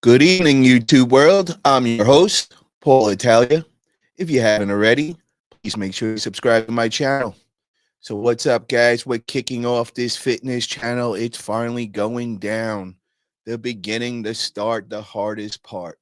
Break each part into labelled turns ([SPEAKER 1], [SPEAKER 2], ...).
[SPEAKER 1] Good evening, YouTube world. I'm your host, Paul Italia. If you haven't already, please make sure you subscribe to my channel. So, what's up, guys? We're kicking off this fitness channel. It's finally going down. The beginning, the start, the hardest part.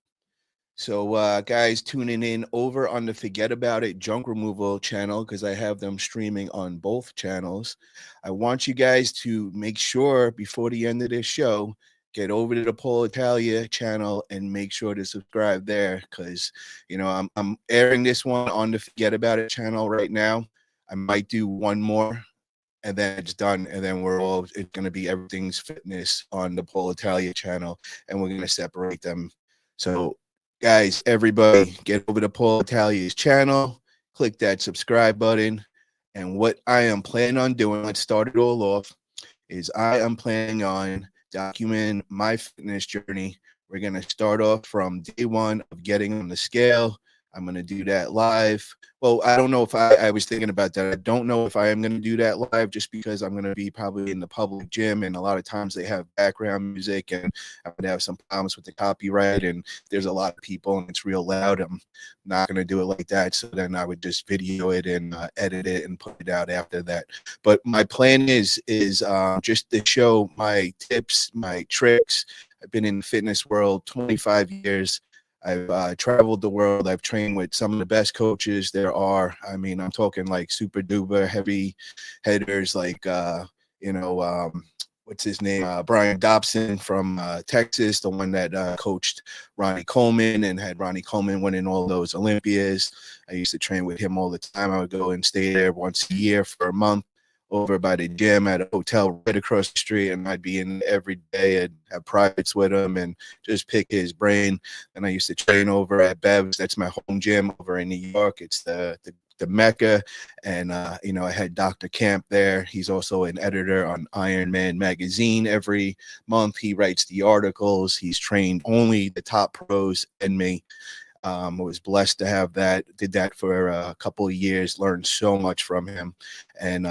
[SPEAKER 1] So, guys, tuning in over on the Forget About It Junk Removal channel because I have them streaming on both channels. I want you guys to make sure before the end of this show, get over to the Paul Italia channel and make sure to subscribe there because I'm airing this one on the Forget About It channel right now. I might do one more and then it's done, and then it's going to be everything's fitness on the Paul Italia channel, and we're going to separate them. So guys, everybody get over to Paul Italia's channel, click that subscribe button, and what I am planning on doing, let's start it all off, is I am planning on documenting my fitness journey. We're going to start off from day one of getting on the scale. I'm going to do that live. Well, I don't know if I was thinking about that. I don't know if I am going to do that live just because I'm going to be probably in the public gym. And a lot of times they have background music and I would have some problems with the copyright. And there's a lot of people and it's real loud. I'm not going to do it like that. So then I would just video it and edit it and put it out after that. But my plan is just to show my tips, my tricks. I've been in the fitness world 25 years. I've traveled the world. I've trained with some of the best coaches there are. I mean, I'm talking like super duper heavy headers, like, what's his name? Brian Dobson from Texas, the one that coached Ronnie Coleman and had Ronnie Coleman winning all those Olympias. I used to train with him all the time. I would go and stay there once a year for a month over by the gym at a hotel right across the street, and I'd be in every day and have privates with him and just pick his brain. And I used to train over at Bev's. That's my home gym over in New York. It's the Mecca. And, I had Dr. Camp there. He's also an editor on Iron Man magazine. Every month he writes the articles. He's trained only the top pros and me. I was blessed to have that. Did that for a couple of years, learned so much from him. And,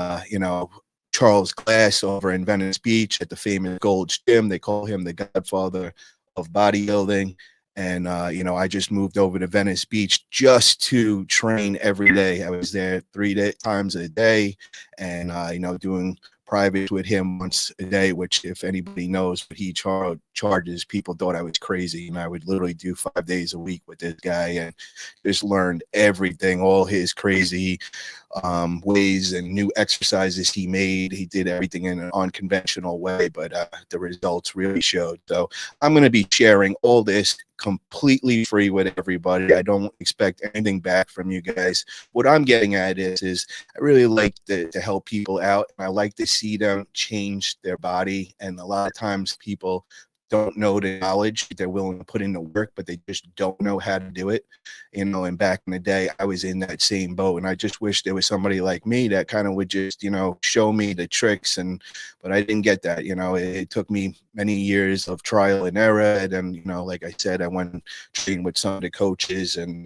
[SPEAKER 1] Charles Glass over in Venice Beach at the famous Gold's Gym, they call him the godfather of bodybuilding. And, I just moved over to Venice Beach just to train every day. I was there 3 times a day and, doing private with him once a day, which if anybody knows what he charges, people thought I was crazy. And I would literally do 5 days a week with this guy and just learned everything, all his crazy ways and new exercises he made. He did everything in an unconventional way, but the results really showed. So I'm going to be sharing all this completely free with everybody. I don't expect anything back from you guys. What I'm getting at is I really like to help people out, and I like to see them change their body. And a lot of times people don't know the knowledge. They're willing to put in the work, but they just don't know how to do it. And back in the day, I was in that same boat, and I just wish there was somebody like me that kind of would just, show me the tricks. But I didn't get that. It took me many years of trial and error. And then, like I said, I went and trained with some of the coaches and,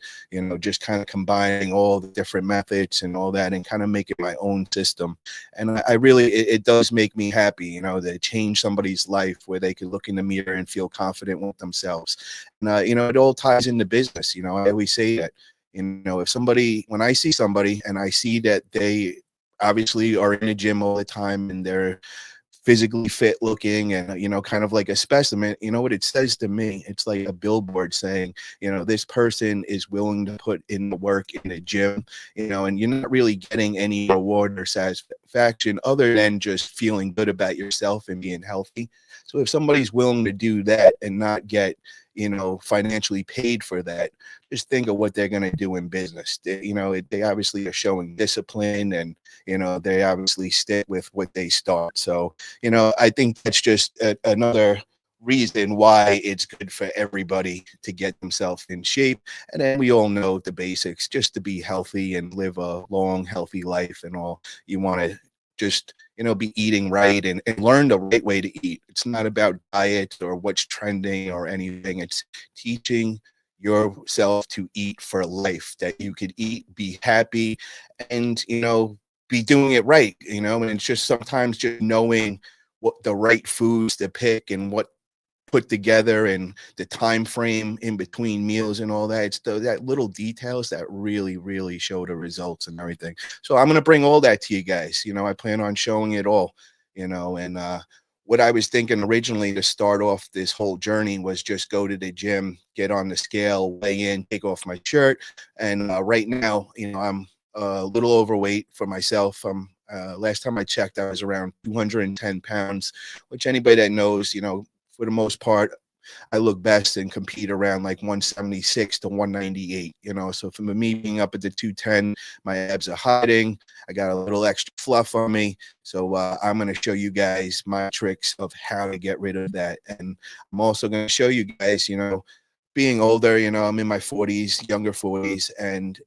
[SPEAKER 1] just kind of combining all the different methods and all that and kind of make it my own system. And I really, it does make me happy, to change somebody's life where they can look in the mirror and feel confident with themselves. And, it all ties into business. I always say that, when I see somebody and I see that they obviously are in the gym all the time and they're physically fit looking and, kind of like a specimen, what it says to me, it's like a billboard saying, this person is willing to put in the work in the gym, and you're not really getting any reward or satisfaction other than just feeling good about yourself and being healthy. So if somebody's willing to do that and not get, financially paid for that, just think of what they're going to do in business. They obviously are showing discipline and, they obviously stick with what they start. So, I think that's just another reason why it's good for everybody to get themselves in shape. And then we all know the basics, just to be healthy and live a long, healthy life and all. You want to just, be eating right and learn the right way to eat. It's not about diet or what's trending or anything. It's teaching yourself to eat for life, that you could eat, be happy, and, be doing it right, and it's just sometimes just knowing what the right foods to pick and what put together and the time frame in between meals and all that. It's that little details that really show the results and everything. So I'm going to bring all that to you guys. I plan on showing it all, and what I was thinking originally to start off this whole journey was just go to the gym, get on the scale, weigh in, take off my shirt. And right now, I'm a little overweight for myself. Last time I checked, I was around 210 pounds, which anybody that knows, for the most part, I look best and compete around like 176 to 198, So for me being up at the 210, my abs are hiding. I got a little extra fluff on me. So I'm going to show you guys my tricks of how to get rid of that. And I'm also going to show you guys, being older, I'm in my 40s, younger 40s, and,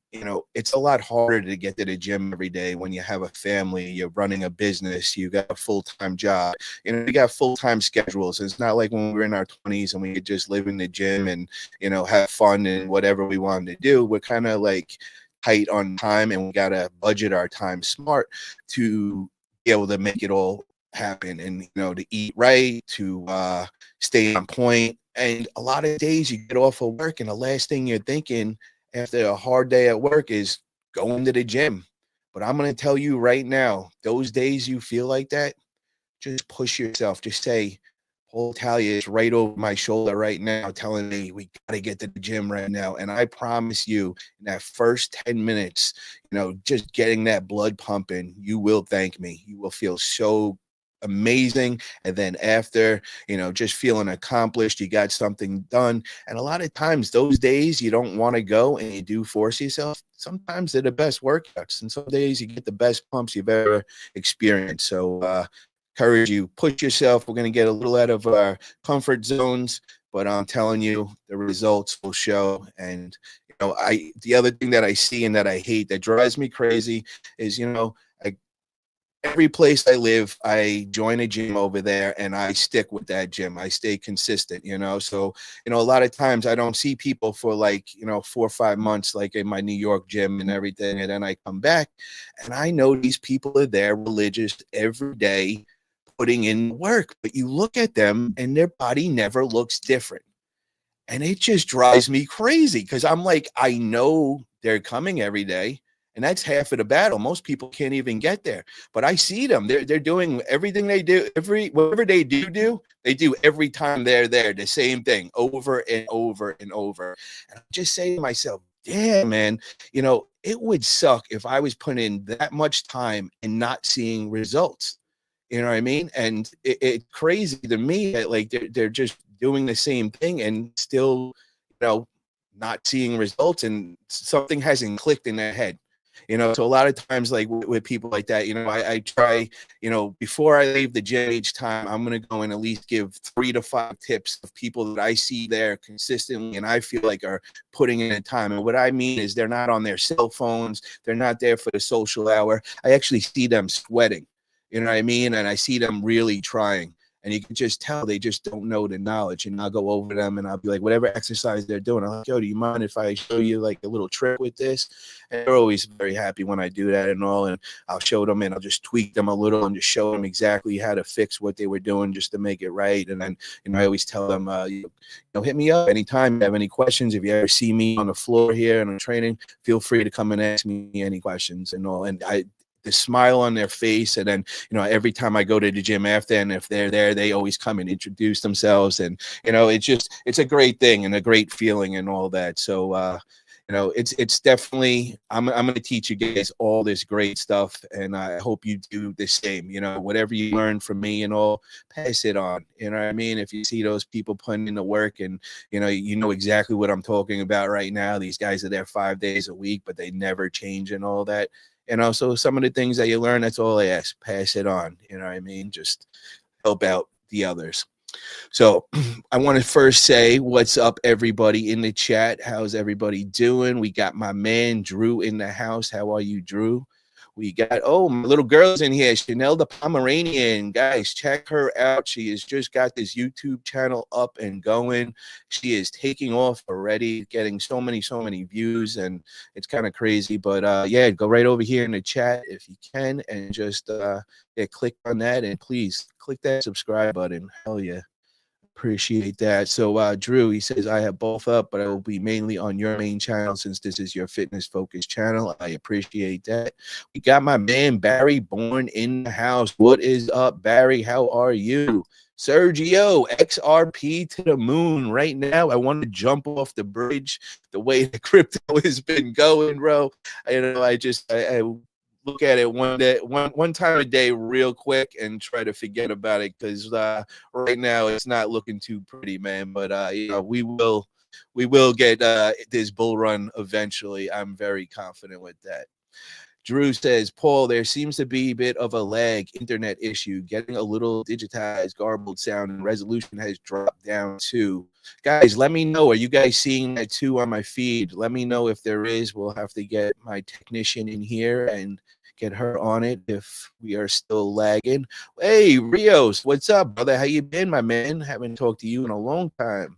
[SPEAKER 1] it's a lot harder to get to the gym every day when you have a family, you're running a business, you got a full-time job, we got full-time schedules. It's not like when we were in our 20s and we could just live in the gym and, have fun and whatever we wanted to do. We're kind of like tight on time, and we got to budget our time smart to be able to make it all happen, and, to eat right, to stay on point. And a lot of days you get off of work and the last thing you're thinking after a hard day at work is going to the gym. But I'm going to tell you right now, those days you feel like that, just push yourself. Just say, Paul Italia is right over my shoulder right now telling me we got to get to the gym right now. And I promise you, in that first 10 minutes, just getting that blood pumping, you will thank me. You will feel so amazing. And then after, just feeling accomplished, you got something done. And a lot of times those days you don't want to go and you do force yourself. Sometimes they're the best workouts, and some days you get the best pumps you've ever experienced. So encourage you, push yourself. We're going to get a little out of our comfort zones, but I'm telling you, the results will show. And the other thing that I see and that I hate, that drives me crazy, is every place I live, I join a gym over there and I stick with that gym. I stay consistent, So, a lot of times I don't see people for 4 or 5 months, like in my New York gym and everything. And then I come back and I know these people are there religious every day, putting in work, but you look at them and their body never looks different. And it just drives me crazy because I'm like, I know they're coming every day. And that's half of the battle. Most people can't even get there. But I see them. They're doing everything they do. Whatever they do, they do every time they're there. The same thing over and over and over. And I just say to myself, damn, man, it would suck if I was putting in that much time and not seeing results. You know what I mean? And it's crazy to me that they're just doing the same thing and still, not seeing results, and something hasn't clicked in their head. So a lot of times, like with people like that, I try, before I leave the gym each time, I'm going to go and at least give 3 to 5 tips of people that I see there consistently and I feel like are putting in the time. And what I mean is they're not on their cell phones. They're not there for the social hour. I actually see them sweating, you know what I mean? And I see them really trying. And you can just tell they just don't know the knowledge. And I'll go over them and I'll be like, whatever exercise they're doing, I'm like, yo, do you mind if I show you like a little trick with this? And they're always very happy when I do that and all. And I'll show them and I'll just tweak them a little and just show them exactly how to fix what they were doing just to make it right. And then, I always tell them, hit me up anytime you have any questions. If you ever see me on the floor here and I'm training, feel free to come and ask me any questions and all. And the smile on their face. And then, every time I go to the gym after, and if they're there, they always come and introduce themselves. And, it's a great thing and a great feeling and all that. So, it's definitely, I'm going to teach you guys all this great stuff. And I hope you do the same, whatever you learn from me and all, pass it on. You know what I mean? If you see those people putting in the work and, you know exactly what I'm talking about right now. These guys are there 5 days a week, but they never change and all that. And also some of the things that you learn, that's all I ask. Pass it on. You know what I mean? Just help out the others. So I want to first say what's up, everybody in the chat. How's everybody doing? We got my man Drew in the house. How are you, Drew? We got, my little girl's in here, Chanel the Pomeranian. Guys, check her out. She has just got this YouTube channel up and going. She is taking off already, getting so many views, and it's kind of crazy. But yeah, go right over here in the chat if you can, and just click on that, and please click that subscribe button. Hell yeah. Appreciate that. So Drew, he says, I have both up, but I will be mainly on your main channel since this is your fitness focused channel. I appreciate that. We got my man Barry Bourne in the house. What is up, Barry? How are you? Sergio, XRP to the moon right now. I want to jump off the bridge the way the crypto has been going, bro. I look at it one time a day real quick and try to forget about it because right now it's not looking too pretty, man. But we will get this bull run eventually. I'm very confident with that. Drew says, Paul, there seems to be a bit of a lag internet issue, getting a little digitized, garbled sound, and resolution has dropped down too. Guys, let me know. Are you guys seeing that too on my feed? Let me know if there is. We'll have to get my technician in here and get her on it if we are still lagging. Hey, Rios, what's up, brother? How you been, my man? Haven't talked to you in a long time.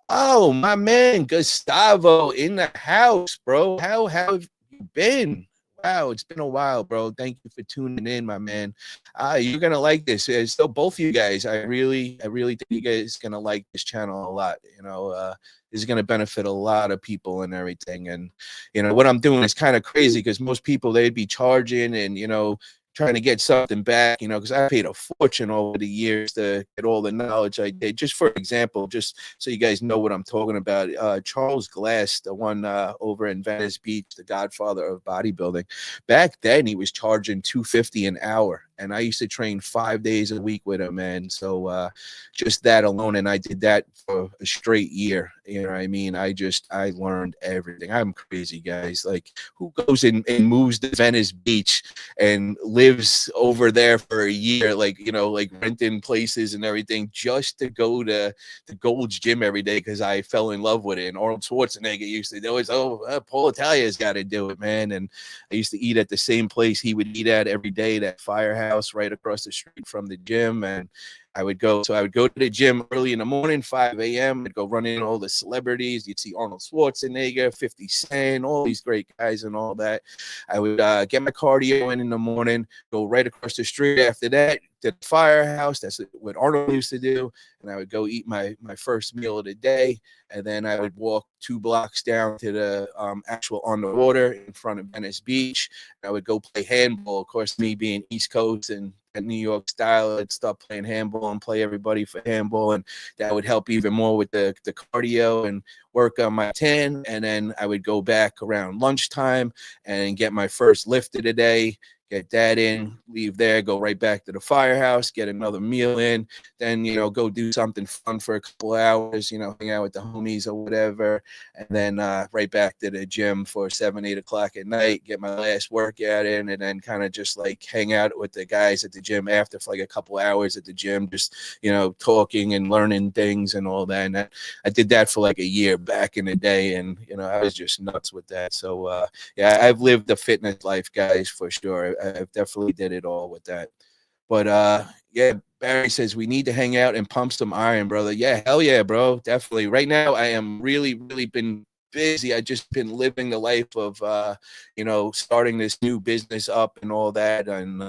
[SPEAKER 1] Oh, my man, Gustavo in the house, bro. How have you been? Wow, it's been a while, bro. Thank you for tuning in, my man. You're gonna like this. So both of you guys, I really think you guys gonna like this channel a lot. This is gonna benefit a lot of people and everything. And what I'm doing is kind of crazy because most people they'd be charging and trying to get something back, because I paid a fortune over the years to get all the knowledge I did. Just for example, just so you guys know what I'm talking about, Charles Glass, the one over in Venice Beach, the godfather of bodybuilding, back then he was charging $250 an hour. And I used to train 5 days a week with him, man. So just that alone, and I did that for a straight year. You know what I mean? I learned everything. I'm crazy, guys. Like, who goes and moves to Venice Beach and lives over there for a year, like renting places and everything just to go to the Gold's Gym every day because I fell in love with it. And Arnold Schwarzenegger used to always, Paul Italia's got to do it, man. And I used to eat at the same place he would eat at every day, that Firehouse right across the street from the gym. And I would go to the gym early in the morning, 5 a.m. I'd go run in all the celebrities. You'd see Arnold Schwarzenegger, 50 Cent, all these great guys and all that. I would get my cardio in the morning, go right across the street after that to the Firehouse. That's what Arnold used to do. And I would go eat my first meal of the day. And then I would walk 2 blocks down to the actual on the water in front of Venice Beach. And I would go play handball. Of course, me being East Coast and New York style, I'd start playing handball and play everybody for handball. And that would help even more with the cardio and work on my 10. And then I would go back around lunchtime and get my first lift of the day, get that in, leave there, go right back to the Firehouse, get another meal in, then, go do something fun for a couple hours, hang out with the homies or whatever. And then right back to the gym for 7, 8 o'clock at night, get my last workout in, and then kind of just like hang out with the guys at the gym after for like a couple hours at the gym, just, talking and learning things and all that. And I did that for like a year back in the day. And, I was just nuts with that. So, yeah, I've lived the fitness life, guys, for sure. I've definitely did it all with that. But yeah, Barry says we need to hang out and pump some iron, brother. Yeah, hell yeah, bro. Definitely. Right now, I am really, really been busy. I just been living the life of starting this new business up and all that. And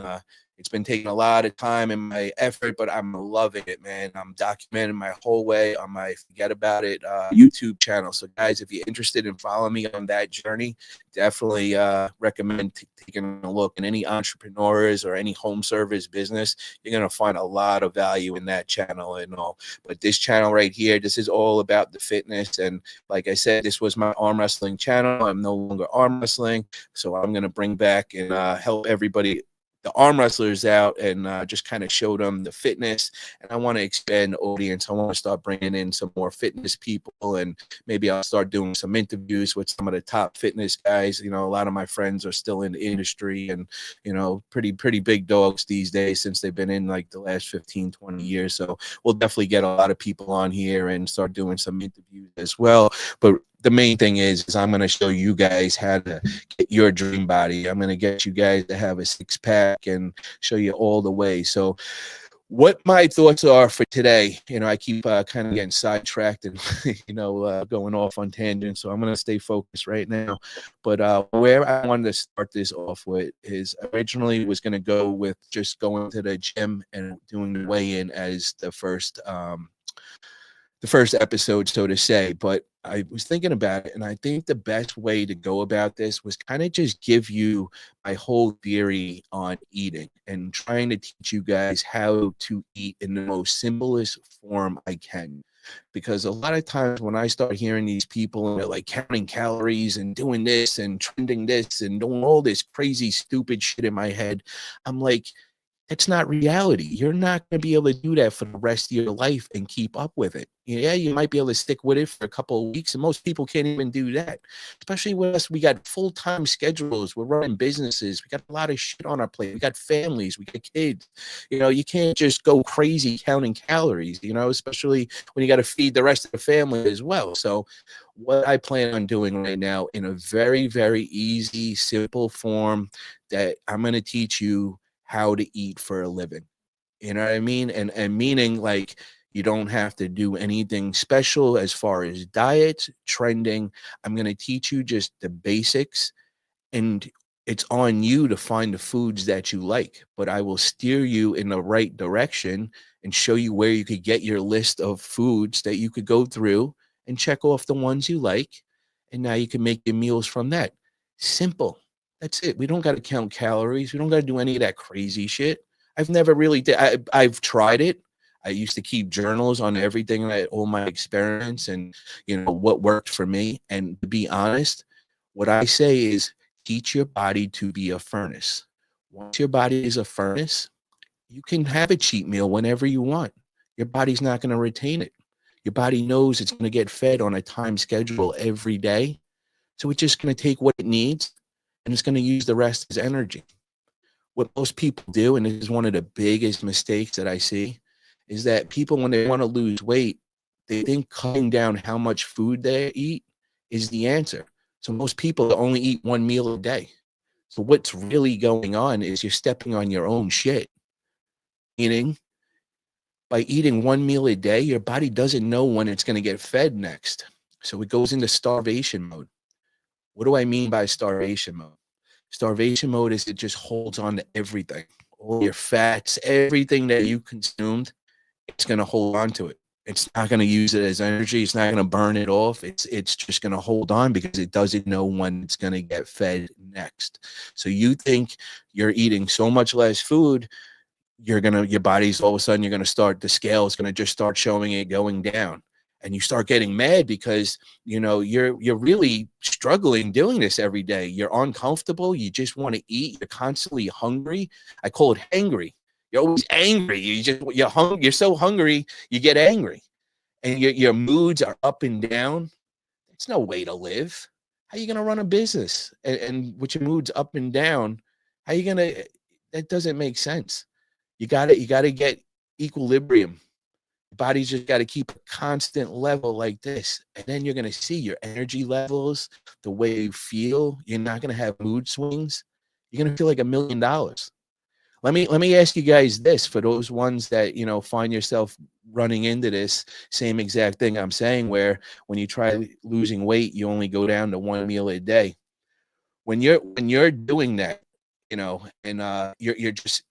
[SPEAKER 1] it's been taking a lot of time and my effort, but I'm loving it, man. I'm documenting my whole way on my Forget About It YouTube channel. So, guys, if you're interested in following me on that journey, definitely recommend taking a look. And any entrepreneurs or any home service business, you're going to find a lot of value in that channel and all. But this channel right here, this is all about the fitness. And like I said, this was my arm wrestling channel. I'm no longer arm wrestling. So I'm going to bring back and help everybody, the arm wrestlers, out and just kind of show them the fitness. And I want to expand the audience. I want to start bringing in some more fitness people, and maybe I'll start doing some interviews with some of the top fitness guys. A lot of my friends are still in the industry and, pretty big dogs these days since they've been in like the last 15, 20 years. So we'll definitely get a lot of people on here and start doing some interviews as well. But the main thing is I'm going to show you guys how to get your dream body. I'm going to get you guys to have a 6-pack and show you all the way. So what my thoughts are for today, I keep kind of getting sidetracked and, going off on tangents. So I'm going to stay focused right now. But where I wanted to start this off with is originally was going to go with just going to the gym and doing the weigh-in as the first the first episode, so to say. But I was thinking about it, and I think the best way to go about this was kind of just give you my whole theory on eating and trying to teach you guys how to eat in the most simplest form I can. Because a lot of times when I start hearing these people and they're like counting calories and doing this and trending this and doing all this crazy, stupid shit in my head, I'm like, it's not reality. You're not going to be able to do that for the rest of your life and keep up with it. Yeah, you might be able to stick with it for a couple of weeks, and most people can't even do that. Especially with us, we got full-time schedules. We're running businesses. We got a lot of shit on our plate. We got families. We got kids. You can't just go crazy counting calories. Especially when you got to feed the rest of the family as well. So, what I plan on doing right now in a very, very easy, simple form that I'm going to teach you how to eat for a living. You know what I mean? And meaning like you don't have to do anything special as far as diet, trending. I'm going to teach you just the basics, and it's on you to find the foods that you like, but I will steer you in the right direction and show you where you could get your list of foods that you could go through and check off the ones you like. And now you can make your meals from that. Simple. That's it. We don't got to count calories. We don't got to do any of that crazy shit. I've never really did. I've tried it. I used to keep journals on everything, all my experiments and, what worked for me. And to be honest, what I say is teach your body to be a furnace. Once your body is a furnace, you can have a cheat meal whenever you want. Your body's not going to retain it. Your body knows it's going to get fed on a time schedule every day. So it's just going to take what it needs and it's going to use the rest as energy. What most people do, and this is one of the biggest mistakes that I see, is that people, when they want to lose weight, they think cutting down how much food they eat is the answer. So most people only eat one meal a day. So what's really going on is you're stepping on your own shit. Meaning, by eating one meal a day, your body doesn't know when it's going to get fed next. So it goes into starvation mode. What do I mean by starvation mode? Starvation mode is it just holds on to everything, all your fats, everything that you consumed, it's going to hold on to it. It's not going to use it as energy. It's not going to burn it off. It's just going to hold on because it doesn't know when it's going to get fed next. So you think you're eating so much less food, your body's all of a sudden you're going to start, the scale is going to just start showing it going down. And you start getting mad because you're really struggling doing this every day. You're uncomfortable. You just want to eat. You're constantly hungry. I call it hangry. You're always angry. You're so hungry, you get angry, and your moods are up and down. It's no way to live. How are you gonna run a business and with your moods up and down? How are you gonna? That doesn't make sense. You gotta get equilibrium. Body's just got to keep a constant level like this, and then you're going to see your energy levels, the way you feel. You're not going to have mood swings. You're going to feel like $1,000,000. Let me ask you guys this, for those ones that find yourself running into this same exact thing I'm saying, where when you try losing weight you only go down to one meal a day. When you're doing that, and you're just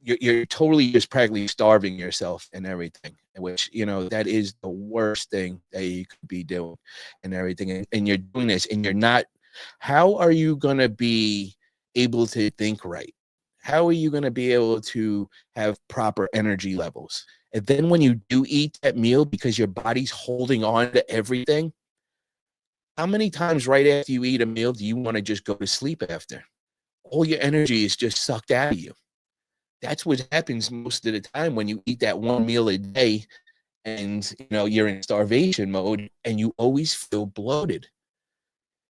[SPEAKER 1] you're totally just practically starving yourself and everything, which that is the worst thing that you could be doing and everything. And you're doing this and you're not. How are you going to be able to think right? How are you going to be able to have proper energy levels? And then when you do eat that meal, because your body's holding on to everything, how many times right after you eat a meal do you want to just go to sleep after? All your energy is just sucked out of you. That's what happens most of the time when you eat that one meal a day and you're in starvation mode and you always feel bloated.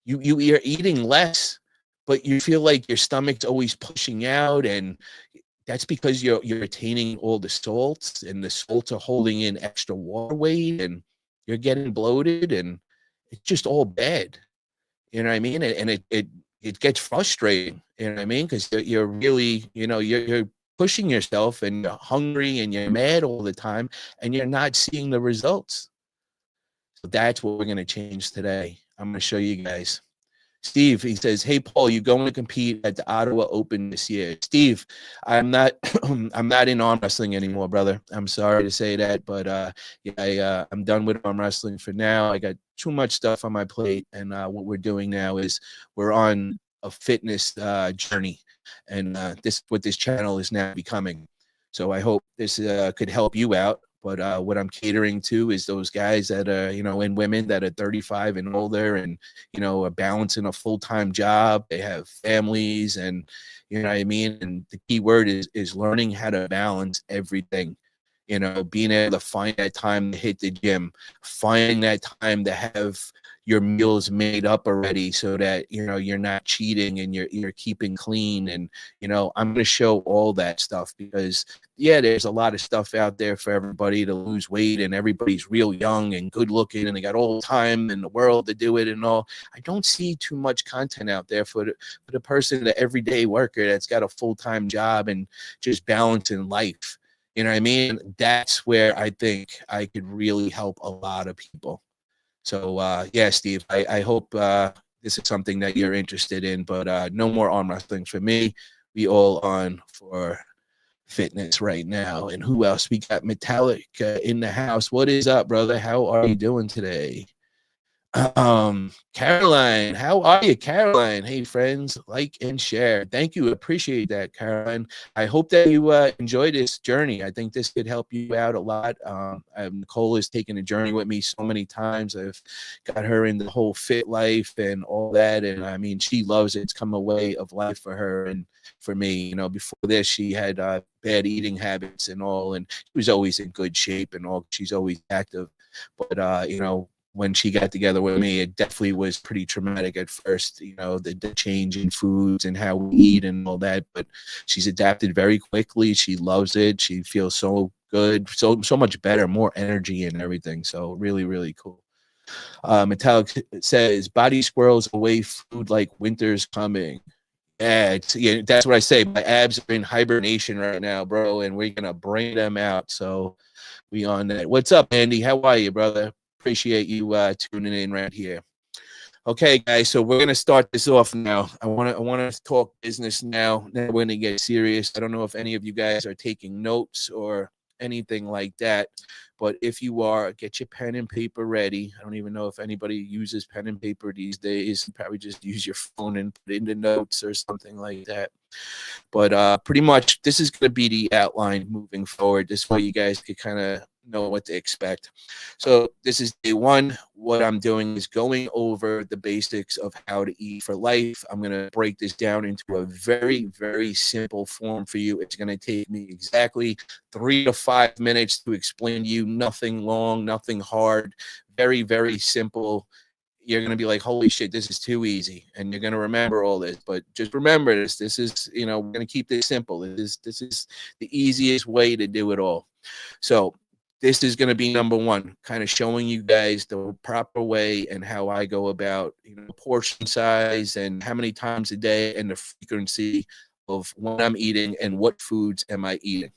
[SPEAKER 1] You're eating less, but you feel like your stomach's always pushing out, and that's because you're retaining all the salts, and the salts are holding in extra water weight, and you're getting bloated, and it's just all bad. You know what I mean? And it gets frustrating. You know what I mean? Because you're really, you're pushing yourself and you're hungry and you're mad all the time and you're not seeing the results. So that's what we're going to change today. I'm going to show you guys. Steve, he says, "Hey Paul, you going to compete at the Ottawa Open this year?" Steve, I'm not I'm not in arm wrestling anymore, brother. I'm sorry to say that, but yeah, I'm done with arm wrestling for now. I got too much stuff on my plate, and what we're doing now is we're on a fitness journey, and this what this channel is now becoming. So I hope this could help you out. But what I'm catering to is those guys that are, and women that are 35 and older, and are balancing a full-time job. They have families, and you know what I mean. And the key word is learning how to balance everything. Being able to find that time to hit the gym, finding that time to have your meals made up already, so that you're not cheating and you're keeping clean. And I'm going to show all that stuff, because yeah, there's a lot of stuff out there for everybody to lose weight, and everybody's real young and good looking, and they got all the time in the world to do it and all. I don't see too much content out there for the person, the everyday worker that's got a full-time job and just balancing life. You know what I mean? That's where I think I could really help a lot of people. So yeah, Steve, I hope this is something that you're interested in. But no more arm wrestling for me. We all on for fitness right now. And who else? We got Metallic in the house. What is up, brother? How are you doing today? Caroline, how are you, Caroline? Hey, friends, like and share. Thank you. Appreciate that, Caroline. I hope that you enjoy this journey. I think this could help you out a lot. Nicole has taken a journey with me so many times. I've got her in the whole fit life and all that. And I mean, she loves it. It's come a way of life for her and for me. Before this, she had bad eating habits and all, and she was always in good shape and all. She's always active. But, when she got together with me, it definitely was pretty traumatic at first, the change in foods and how we eat and all that. But she's adapted very quickly. She loves it. She feels so good, so much better, more energy and everything. So really, really cool. Metallic says, "Body squirrels away food like winter's coming." Yeah, that's what I say. My abs are in hibernation right now, bro, and we're gonna bring them out. So we on that. What's up, Andy? How are you, brother? Appreciate you tuning in right here. Okay, guys, so we're gonna start this off now. I wanna talk business now. Now we're gonna get serious. I don't know if any of you guys are taking notes or anything like that, but if you are, get your pen and paper ready. I don't even know if anybody uses pen and paper these days. You probably just use your phone and put in the notes or something like that. But pretty much this is going to be the outline moving forward. This way you guys could kind of know what to expect. So this is day one. What I'm doing is going over the basics of how to eat for life. I'm going to break this down into a very, very simple form for you. It's going to take me exactly 3 to 5 minutes to explain to you. Nothing long, nothing hard. Very, very simple. You're going to be like, holy shit, this is too easy. And you're going to remember all this. But just remember this. This is, we're going to keep this simple. This is the easiest way to do it all. So this is going to be number one, kind of showing you guys the proper way and how I go about, portion size and how many times a day and the frequency of when I'm eating and what foods am I eating.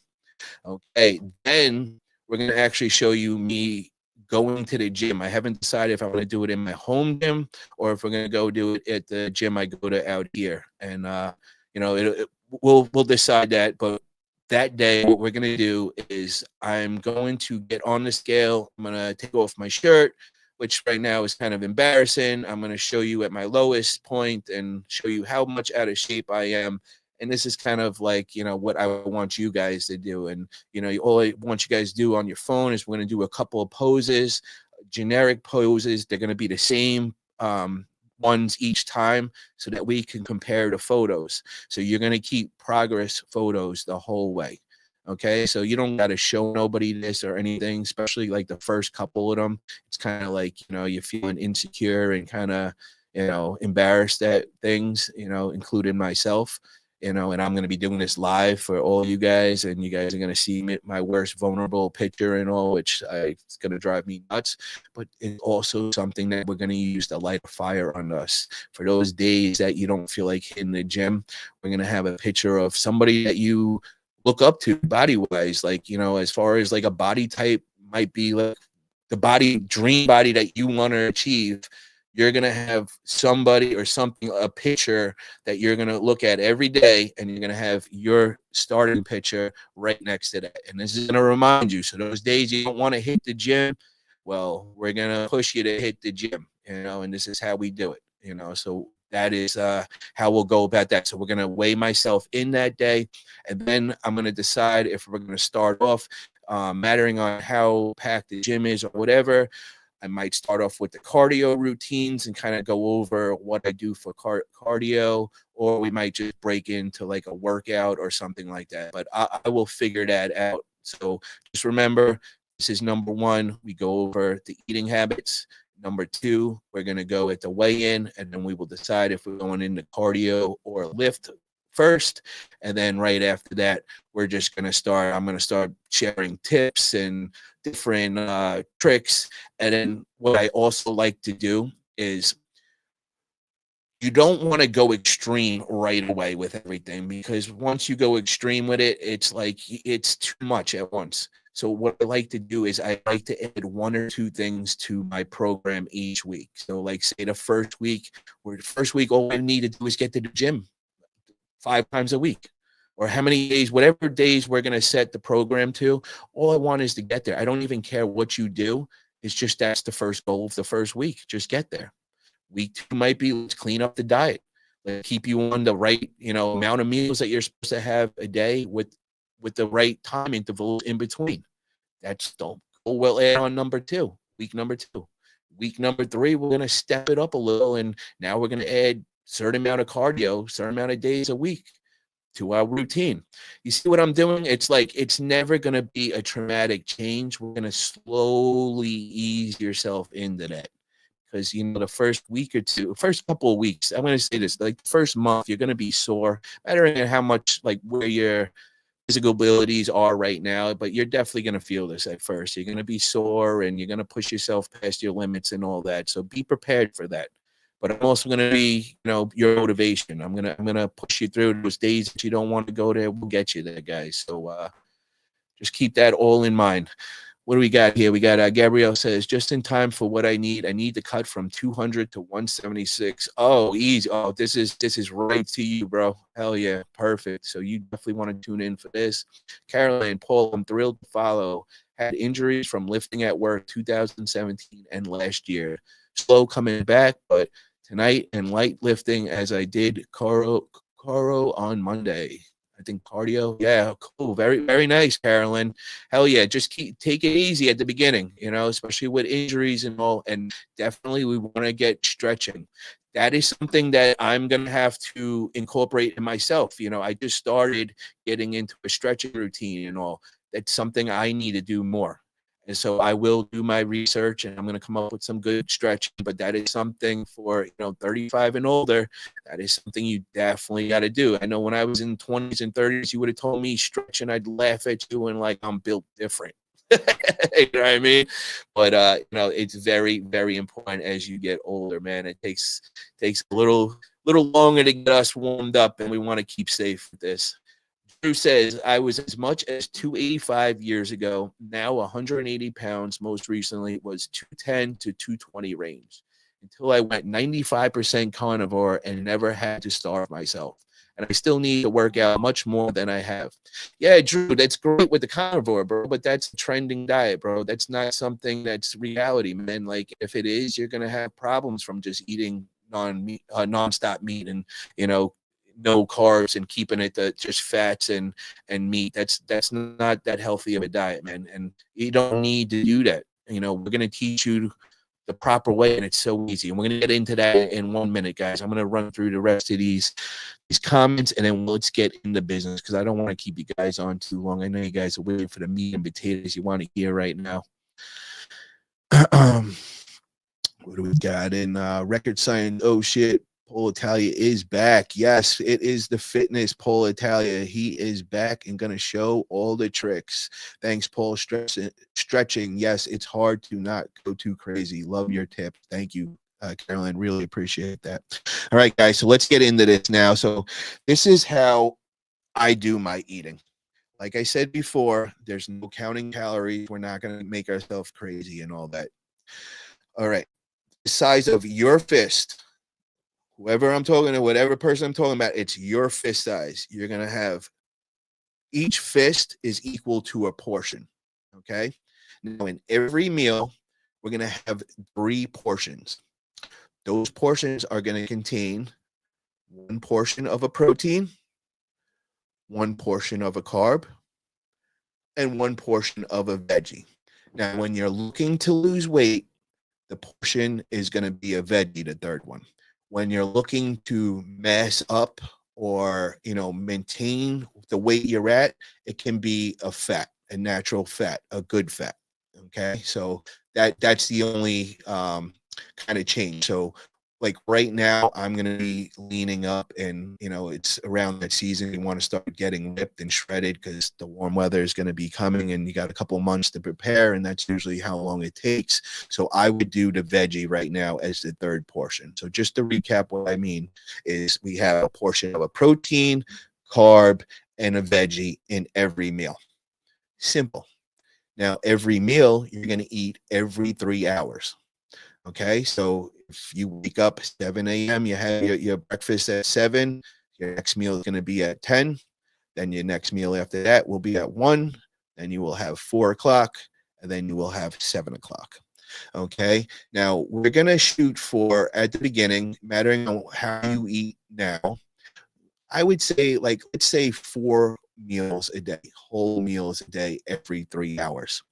[SPEAKER 1] Okay. Then we're going to actually show you me going to the gym. I haven't decided if I'm going to do it in my home gym or if we're going to go do it at the gym I go to out here. And, we'll decide that. But that day, what we're going to do is I'm going to get on the scale. I'm going to take off my shirt, which right now is kind of embarrassing. I'm going to show you at my lowest point and show you how much out of shape I am. And this is kind of like, what I want you guys to do. And, all I want you guys to do on your phone is we're going to do a couple of poses, generic poses. They're going to be the same ones each time so that we can compare the photos. So you're going to keep progress photos the whole way. Okay. So you don't got to show nobody this or anything, especially like the first couple of them. It's kind of like, you're feeling insecure and kind of, embarrassed at things, including myself. And I'm going to be doing this live for all you guys, and you guys are going to see my worst vulnerable picture and all, which it's going to drive me nuts. But it's also something that we're going to use to light a fire on us. For those days that you don't feel like hitting the gym, we're going to have a picture of somebody that you look up to body-wise, like, as far as like a body type might be like the dream body that you want to achieve. you're going to have somebody or something, a picture that you're going to look at every day, and you're going to have your starting pitcher right next to that. And this is going to remind you. So those days you don't want to hit the gym, well, we're going to push you to hit the gym, and this is how we do it, So that is how we'll go about that. So we're going to weigh myself in that day, and then I'm going to decide if we're going to start off, mattering on how packed the gym is or whatever. I might start off with the cardio routines and kind of go over what I do for cardio, or we might just break into like a workout or something like that. But I will figure that out. So just remember, this is number one. We go over the eating habits. Number two, we're going to go at the weigh-in, and then we will decide if we're going into cardio or lift first. And then right after that, I'm going to start sharing tips and different tricks. And then what I also like to do is, you don't want to go extreme right away with everything, because once you go extreme with it, it's like it's too much at once. So what I like to do is I like to add one or two things to my program each week. So like say the first week, all I need to do is get to the gym 5 times a week, or how many days, whatever days we're going to set the program to. All I want is to get there. I don't even care what you do. It's just that's the first goal of the first week. Just get there. Week two might be, let's clean up the diet. Let's keep you on the right, amount of meals that you're supposed to have a day with the right time intervals in between. That's the goal. We'll add on week number two. Week number three, we're going to step it up a little, and now we're going to add certain amount of cardio, certain amount of days a week to our routine. You see what I'm doing? It's like it's never going to be a traumatic change. We're going to slowly ease yourself into that. Because the first week or two, first couple of weeks, I'm going to say this, like the first month, you're going to be sore, mattering on how much, like where your physical abilities are right now, but you're definitely going to feel this at first. You're going to be sore, and you're going to push yourself past your limits and all that. So be prepared for that. But I'm also going to be, your motivation. I'm gonna push you through those days that you don't want to go there. We'll get you there, guys. So just keep that all in mind. What do we got here? We got Gabrielle says, just in time for what I need. I need to cut from 200 to 176. Oh, easy. Oh, this is right to you, bro. Hell yeah. Perfect. So you definitely want to tune in for this. Caroline, Paul, I'm thrilled to follow. Had injuries from lifting at work 2017 and last year. Slow coming back, but tonight and light lifting as I did Coro on Monday. I think cardio. Yeah, cool. Very, very nice, Carolyn. Hell yeah. Just take it easy at the beginning, especially with injuries and all. And definitely we want to get stretching. That is something that I'm going to have to incorporate in myself. I just started getting into a stretching routine and all. That's something I need to do more. And so I will do my research, and I'm going to come up with some good stretching. But that is something for 35 and older. That is something you definitely got to do. I know when I was in 20s and 30s, you would have told me stretch, and I'd laugh at you and like I'm built different. You know what I mean? But it's very, very important as you get older, man. It takes a little longer to get us warmed up, and we want to keep safe with this. Drew says, I was as much as 285 years ago, now 180 pounds. Most recently was 210 to 220 range, until I went 95% carnivore and never had to starve myself. And I still need to work out much more than I have. Yeah, Drew, that's great with the carnivore, bro, but that's a trending diet, bro. That's not something that's reality, man. Like, if it is, you're going to have problems from just eating non-stop meat and, no carbs and keeping it to just fats and meat. That's not that healthy of a diet, man. And you don't need to do that. We're going to teach you the proper way, and it's so easy. And we're going to get into that in 1 minute, guys. I'm going to run through the rest of these comments, and then let's get into business, because I don't want to keep you guys on too long. I know you guys are waiting for the meat and potatoes you want to hear right now. What do we got in record sign? Oh shit, Paul Italia is back. Yes, it is the fitness Paul Italia. He is back and gonna show all the tricks. Thanks, Paul. Stretching. Yes, it's hard to not go too crazy. Love your tip. Thank you, Caroline. Really appreciate that. All right, guys. So let's get into this now. So this is how I do my eating. Like I said before, there's no counting calories. We're not gonna make ourselves crazy and all that. All right. the size of your fist. Whoever I'm talking to, whatever person I'm talking about, it's your fist size. You're going to have each fist is equal to a portion. Okay. Now, in every meal, we're going to have 3 portions. Those portions are going to contain 1 portion of a protein, 1 portion of a carb, and 1 portion of a veggie. Now, when you're looking to lose weight, the portion is going to be a veggie, the third one. When you're looking to mass up or, maintain the weight you're at, it can be a fat, a natural fat, a good fat. Okay. So that's the only kind of change. So like right now, I'm going to be leaning up, and it's around that season. You want to start getting ripped and shredded because the warm weather is going to be coming, and you got a couple months to prepare, and that's usually how long it takes. So I would do the veggie right now as the third portion. So just to recap, what I mean is we have a portion of a protein, carb, and a veggie in every meal. Simple. Now, every meal you're going to eat every 3 hours. Okay, so if you wake up 7 a.m., you have your breakfast at 7, your next meal is going to be at 10, then your next meal after that will be at 1, then you will have 4 o'clock, and then you will have 7 o'clock. Okay, now we're going to shoot for, at the beginning, mattering on how you eat now, I would say, let's say 4 meals a day, whole meals a day every 3 hours.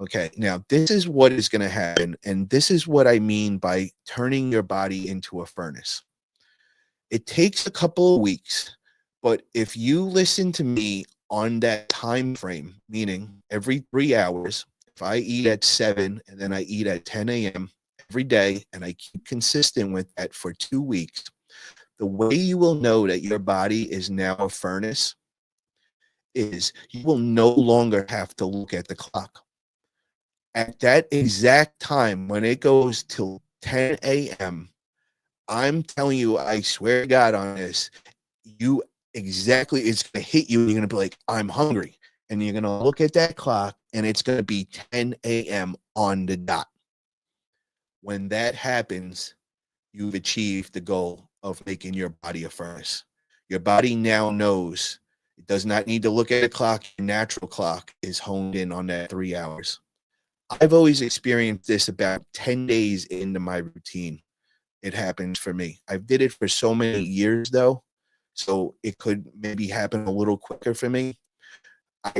[SPEAKER 1] Okay, now this is what is going to happen, and this is what I mean by turning your body into a furnace. It takes a couple of weeks, but if you listen to me on that time frame, meaning every 3 hours, if I eat at 7 and then I eat at 10 a.m. every day, and I keep consistent with that for 2 weeks, the way you will know that your body is now a furnace is you will no longer have to look at the clock. At that exact time, when it goes till 10 a.m., I'm telling you, I swear to God on this, it's going to hit you. And you're going to be like, I'm hungry. And you're going to look at that clock, and it's going to be 10 a.m. on the dot. When that happens, you've achieved the goal of making your body a furnace. Your body now knows it does not need to look at a clock. Your natural clock is honed in on that 3 hours. I've always experienced this about 10 days into my routine. It happens for me. I've did it for so many years, though, so it could maybe happen a little quicker for me.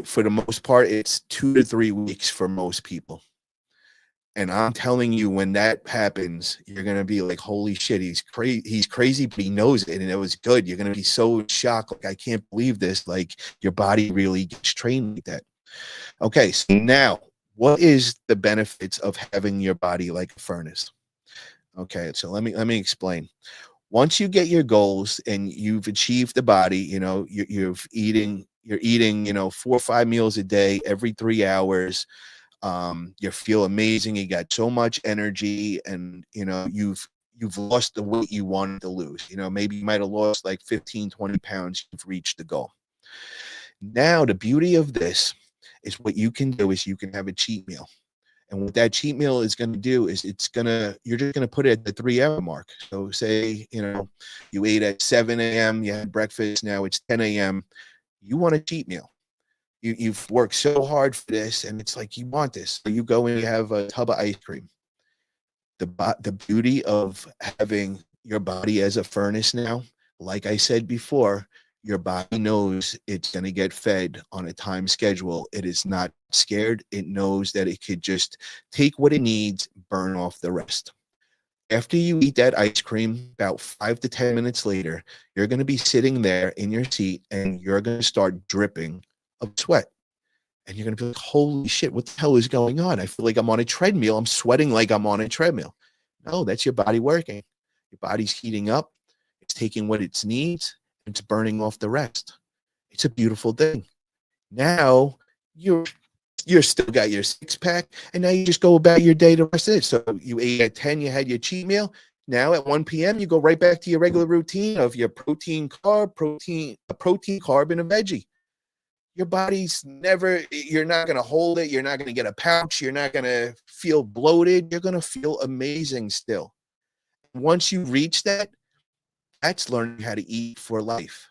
[SPEAKER 1] For the most part, it's 2 to 3 weeks for most people. And I'm telling you, when that happens, you're going to be like, holy shit, he's crazy, but he knows it, and it was good. You're going to be so shocked, like, I can't believe this. Like, your body really gets trained like that. Okay, so now, what is the benefits of having your body like a furnace? Okay, so let me explain. Once you get your goals and you've achieved the body, you're eating, 4 or 5 meals a day every 3 hours. You feel amazing. You got so much energy, and you've lost the weight you wanted to lose. Maybe you might have lost like 15, 20 pounds. You've reached the goal. Now, the beauty of this is what you can do is you can have a cheat meal. And what that cheat meal is going to do is you're just going to put it at the 3 hour mark. So say, you ate at 7 a.m., you had breakfast, now it's 10 a.m. You want a cheat meal. You've worked so hard for this, and it's like, you want this. So you go and you have a tub of ice cream. The beauty of having your body as a furnace now, like I said before, your body knows it's going to get fed on a time schedule. It is not scared. It knows that it could just take what it needs, burn off the rest. After you eat that ice cream, about 5 to 10 minutes later, you're going to be sitting there in your seat, and you're going to start dripping of sweat. And you're going to be like, holy shit, what the hell is going on? I feel like I'm on a treadmill. I'm sweating like I'm on a treadmill. No, that's your body working. Your body's heating up. It's taking what it needs. It's burning off the rest. It's a beautiful thing. Now you're still got your 6-pack, and now you just go about your day the rest of it. So you ate at 10, you had your cheat meal. Now at 1 p.m., you go right back to your regular routine of your protein, carb, and a veggie. your body's never, you're not going to hold it. You're not going to get a pouch. You're not going to feel bloated. You're going to feel amazing still. Once you reach that, that's learning how to eat for life.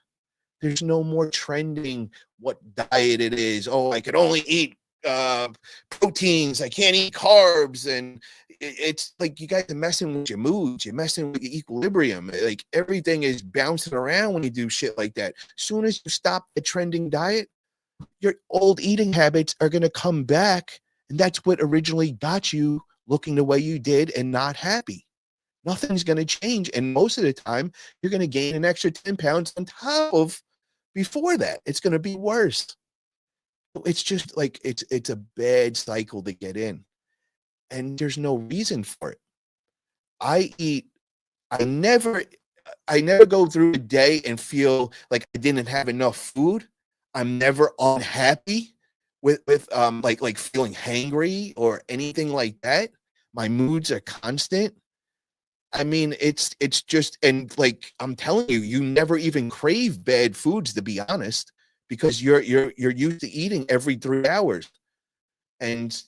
[SPEAKER 1] There's no more trending what diet it is. Oh, I could only eat proteins. I can't eat carbs. And it's like you guys are messing with your moods. You're messing with your equilibrium. Like everything is bouncing around when you do shit like that. As soon as you stop the trending diet, your old eating habits are going to come back. And that's what originally got you looking the way you did and not happy. Nothing's going to change. And most of the time, you're going to gain an extra 10 pounds on top of before that. It's going to be worse. It's just like it's a bad cycle to get in. And there's no reason for it. I eat, I never I never go through a day and feel like I didn't have enough food. I'm never unhappy with like feeling hangry or anything like that. My moods are constant. I mean, it's just, and like I'm telling you, you never even crave bad foods, to be honest, because you're used to eating every 3 hours. And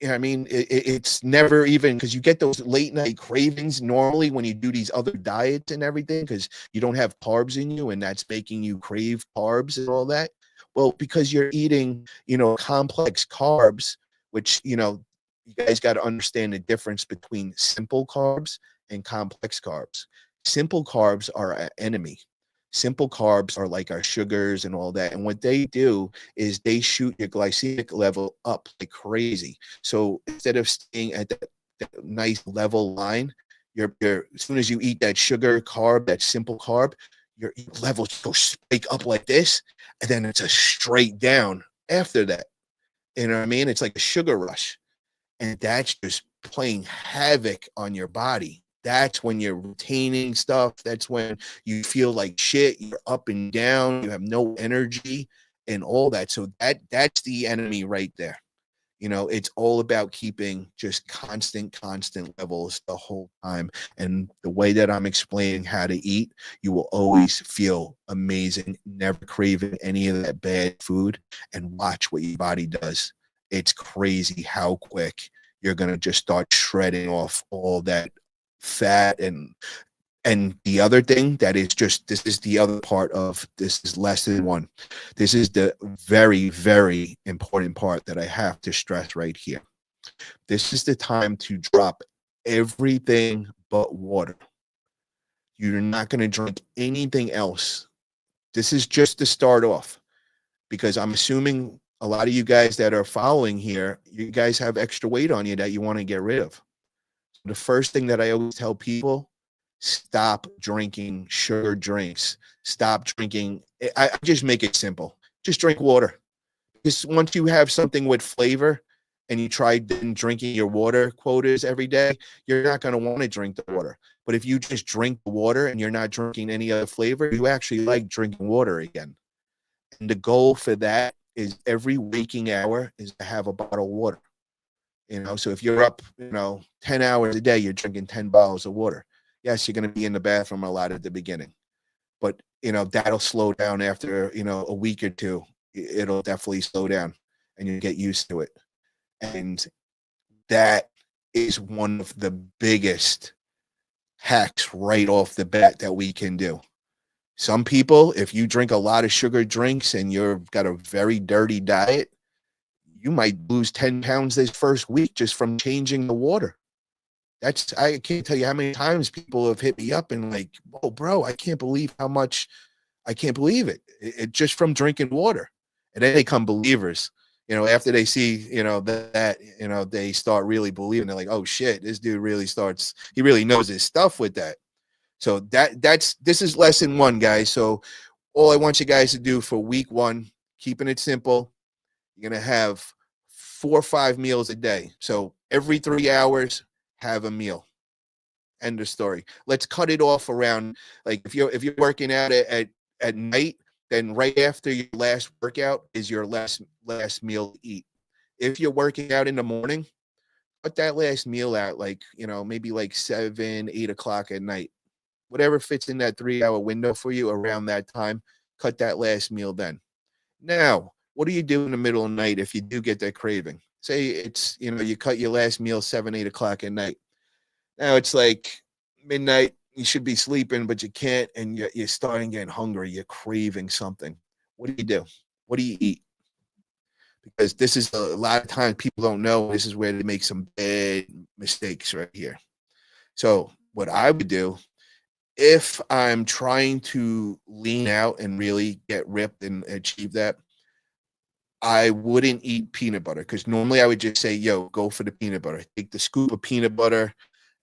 [SPEAKER 1] I mean, it's never even, because you get those late night cravings normally when you do these other diets and everything, because you don't have carbs in you, and that's making you crave carbs and all that. Well, because you're eating, complex carbs, which, you guys got to understand the difference between simple carbs and complex carbs. Simple carbs are an enemy. Simple carbs are like our sugars and all that. And what they do is they shoot your glycemic level up like crazy. So instead of staying at that nice level line, you're as soon as you eat that sugar carb, that simple carb, your levels go spike up like this, and then it's a straight down after that. You know what I mean? It's like a sugar rush. And that's just playing havoc on your body. That's when you're retaining stuff. That's when you feel like shit. You're up and down. You have no energy and all that. So that's the enemy right there. It's all about keeping just constant levels the whole time. And the way that I'm explaining how to eat, you will always feel amazing, never craving any of that bad food, and watch what your body does. It's crazy how quick you're going to just start shredding off all that fat. And the other thing that is just, this is the other part of this, is lesson one. This is the very, very important part that I have to stress right here. This is the time to drop everything but water. You're not going to drink anything else. This is just to start off, because I'm assuming a lot of you guys that are following here, you guys have extra weight on you that you want to get rid of. The first thing that I always tell people, stop drinking sugar drinks. Stop drinking. I just make it simple. Just drink water. Because once you have something with flavor and you try drinking your water quotas every day, you're not going to want to drink the water. But if you just drink the water and you're not drinking any other flavor, you actually like drinking water again. And the goal for that is every waking hour is to have a bottle of water. So if you're up, 10 hours a day, you're drinking 10 bottles of water. Yes, you're going to be in the bathroom a lot at the beginning, but, that'll slow down after, a week or two. It'll definitely slow down and you get used to it. And that is one of the biggest hacks right off the bat that we can do. Some people, if you drink a lot of sugar drinks and you've got a very dirty diet, you might lose 10 pounds this first week just from changing the water. I can't tell you how many times people have hit me up and like, oh, bro, I can't believe it just from drinking water. And then they become believers, after they see, that, they start really believing. They're like, oh shit, this dude he really knows his stuff with that. So this is lesson one, guys. So all I want you guys to do for week one, keeping it simple, you're going to have 4 or 5 meals a day. So every 3 hours, have a meal. End of story. Let's cut it off around, like, if you're working out at night, then right after your last workout is your last meal to eat. If you're working out in the morning, cut that last meal out, like, maybe like 7, 8 o'clock at night. Whatever fits in that 3-hour window for you around that time, cut that last meal then. Now, what do you do in the middle of the night if you do get that craving? Say it's, you cut your last meal 7, 8 o'clock at night. Now it's like midnight. You should be sleeping, but you can't, and you're starting getting hungry. You're craving something. What do you do? What do you eat? Because this is a lot of times people don't know. This is where they make some bad mistakes right here. So what I would do if I'm trying to lean out and really get ripped and achieve that, I wouldn't eat peanut butter because normally I would just say, yo, go for the peanut butter. Take the scoop of peanut butter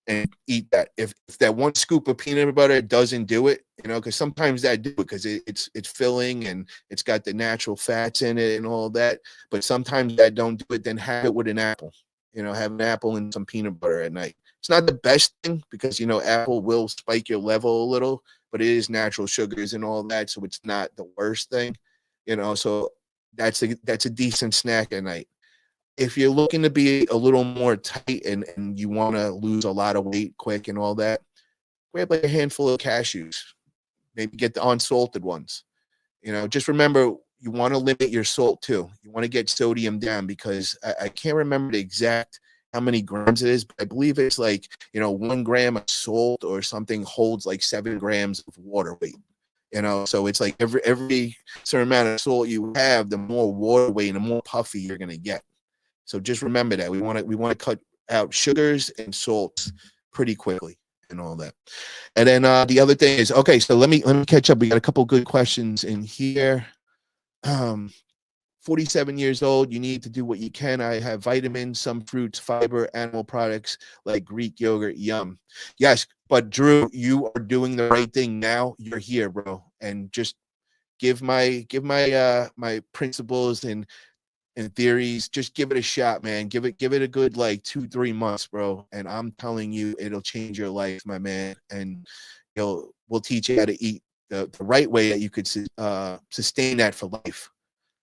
[SPEAKER 1] and eat that. If that one scoop of peanut butter doesn't do it, because sometimes that do it because it's filling and it's got the natural fats in it and all that. But sometimes that don't do it. Then have it with an apple. Have an apple and some peanut butter at night. It's not the best thing because apple will spike your level a little, but it is natural sugars and all that, so it's not the worst thing. So that's a decent snack at night. If you're looking to be a little more tight and you want to lose a lot of weight quick and all that, grab like a handful of cashews. Maybe get the unsalted ones. Just remember you want to limit your salt too. You want to get sodium down because I can't remember the exact how many grams it is, but I believe it's like, 1 gram of salt or something holds like 7 grams of water weight. So it's like every certain amount of salt you have, the more water weight and the more puffy you're gonna get. So just remember that we want to cut out sugars and salts pretty quickly and all that. And then the other thing is, okay, so let me catch up. We got a couple good questions in here. 47 years old, you need to do what you can. I have vitamins, some fruits, fiber, animal products like Greek yogurt. Yum. Yes, but Drew, you are doing the right thing now. You're here, bro. And just give my principles and theories. Just give it a shot, man. Give it a good like 2-3 months, bro. And I'm telling you, it'll change your life, my man. And we'll teach you how to eat the right way that you could sustain that for life.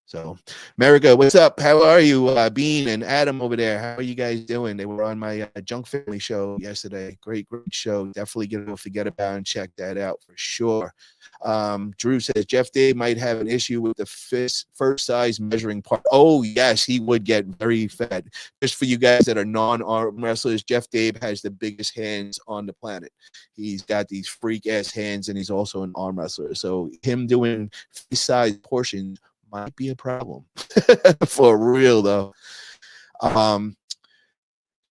[SPEAKER 1] So, America, what's up? How are you? Bean and Adam over there. How are you guys doing? They were on my Junk Family show yesterday. Great show. Definitely gonna forget about and check that out for sure. Drew says Jeff Dave might have an issue with the first size measuring part. Oh, yes, he would get very fat. Just for you guys that are non-arm wrestlers, Jeff Dave has the biggest hands on the planet. He's got these freak ass hands, and he's also an arm wrestler. So him doing size portions might be a problem for real though. So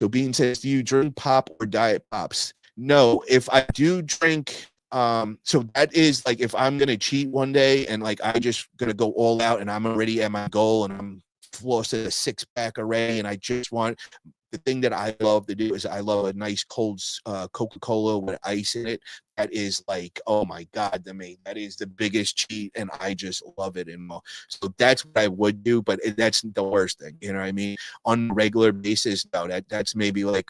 [SPEAKER 1] Bean says, do you drink pop or diet pops? No, if I do drink, so that is like if I'm gonna cheat one day and like I just gonna go all out and I'm already at my goal and I'm flossing a 6-pack array and I just want the thing that I love to do is I love a nice cold Coca-Cola with ice in it. That is like, oh my God, to me, that is the biggest cheat, and I just love it. And so that's what I would do, but that's the worst thing, you know what I mean? On a regular basis, no, that's maybe like,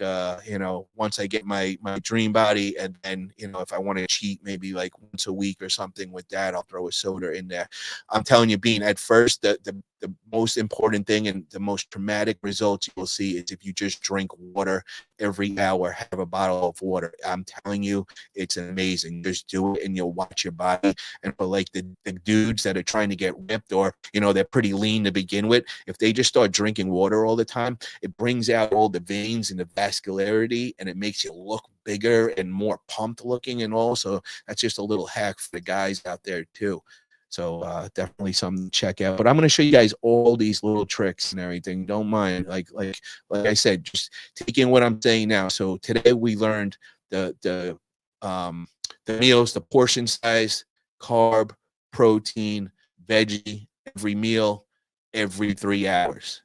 [SPEAKER 1] once I get my dream body, and then, if I want to cheat, maybe like once a week or something with that, I'll throw a soda in there. I'm telling you, Bean, at first, the most important thing and the most traumatic results you'll see is if you just drink water every hour, have a bottle of water. I'm telling you, it's amazing. Just do it and you'll watch your body. And for like the dudes that are trying to get ripped or, they're pretty lean to begin with, if they just start drinking water all the time, it brings out all the veins and the vascularity and it makes you look bigger and more pumped looking. And also that's just a little hack for the guys out there too. So definitely something to check out. But I'm going to show you guys all these little tricks and everything. Don't mind. Like I said, just take in what I'm saying now. So today we learned the meals, the portion size, carb, protein, veggie, every meal, every 3 hours.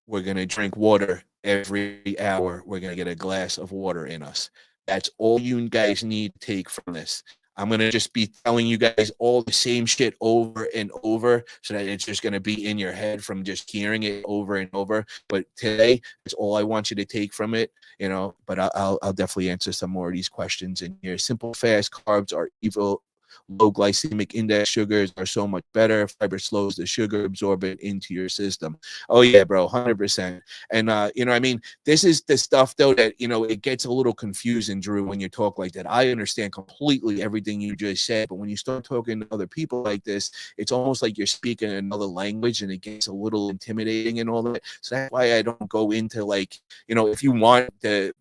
[SPEAKER 1] We're going to drink water every hour. We're going to get a glass of water in us. That's all you guys need to take from this. I'm going to just be telling you guys all the same shit over and over so that it's just going to be in your head from just hearing it over and over. But today, it's all I want you to take from it, but I'll definitely answer some more of these questions in here. Simple, fast carbs are evil. Low glycemic index sugars are so much better. Fiber slows the sugar absorbent into your system. Oh yeah, bro, 100%. And I mean, this is the stuff though that it gets a little confusing, Drew, when you talk like that. I understand completely everything you just said, but when you start talking to other people like this, it's almost like you're speaking another language, and it gets a little intimidating and all that. So that's why I don't go into like, if you want the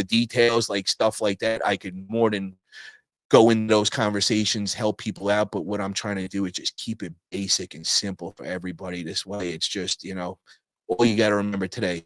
[SPEAKER 1] details, like stuff like that, I could more than go into those conversations, help people out. But what I'm trying to do is just keep it basic and simple for everybody. This way, it's just, all you got to remember today: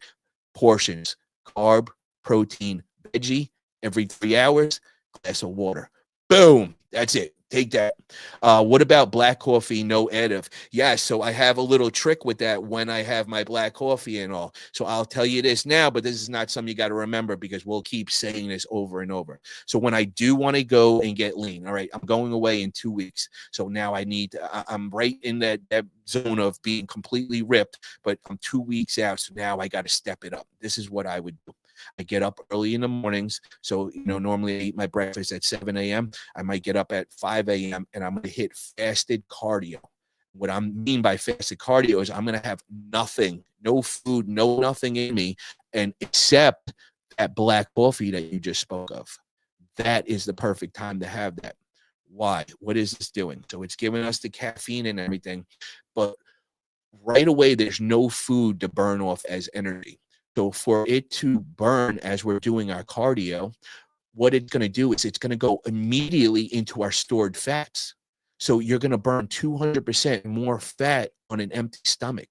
[SPEAKER 1] portions, carb, protein, veggie, every 3 hours, glass of water. Boom. That's it. Take that. What about black coffee, no additive? Yes, so I have a little trick with that when I have my black coffee and all. So I'll tell you this now, but this is not something you got to remember, because we'll keep saying this over and over. So when I do want to go and get lean, all right, I'm going away in 2 weeks. So now I'm right in that zone of being completely ripped, but I'm 2 weeks out. So now I got to step it up. This is what I would do. I get up early in the mornings. So, normally I eat my breakfast at 7 a.m. I might get up at 5 a.m. and I'm going to hit fasted cardio. What I mean by fasted cardio is I'm going to have nothing, no food, no nothing in me, and except that black coffee that you just spoke of. That is the perfect time to have that. Why? What is this doing? So it's giving us the caffeine and everything, but right away, there's no food to burn off as energy. So for it to burn as we're doing our cardio, what it's going to do is it's going to go immediately into our stored fats. So you're going to burn 200% more fat on an empty stomach.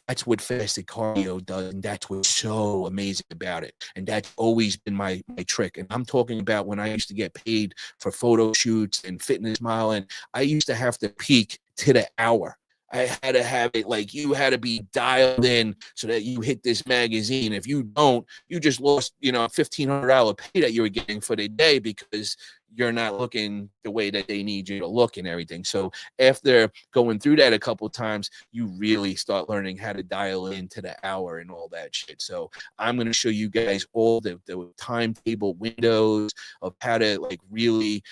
[SPEAKER 1] That's what fasted cardio does, and that's what's so amazing about it. And that's always been my trick. And I'm talking about when I used to get paid for photo shoots and fitness modeling, I used to have to peak to the hour. I had to have it like you had to be dialed in so that you hit this magazine. If you don't, you just lost, $1,500 pay that you were getting for the day because you're not looking the way that they need you to look and everything. So after going through that a couple of times, you really start learning how to dial into the hour and all that shit. So I'm going to show you guys all the timetable windows of how to like really,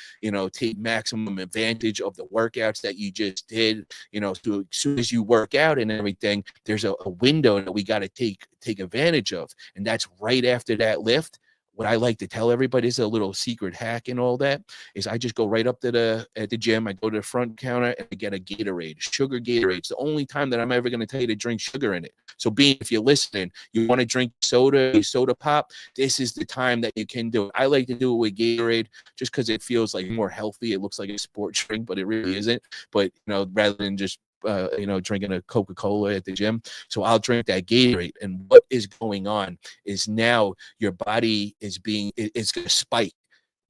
[SPEAKER 1] take maximum advantage of the workouts that you just did. So as soon as you work out and everything, there's a window that we got to take advantage of. And that's right after that lift. What I like to tell everybody is a little secret hack and all that is I just go right up to at the gym. I go to the front counter and I get a Gatorade, sugar Gatorade. It's the only time that I'm ever going to tell you to drink sugar in it. So being, if you're listening, you want to drink soda pop, this is the time that you can do it. I like to do it with Gatorade just because it feels like more healthy. It looks like a sports drink, but it really isn't. But, rather than just drinking a Coca-Cola at the gym. So I'll drink that Gatorade. And what is going on is now your body it's going to spike.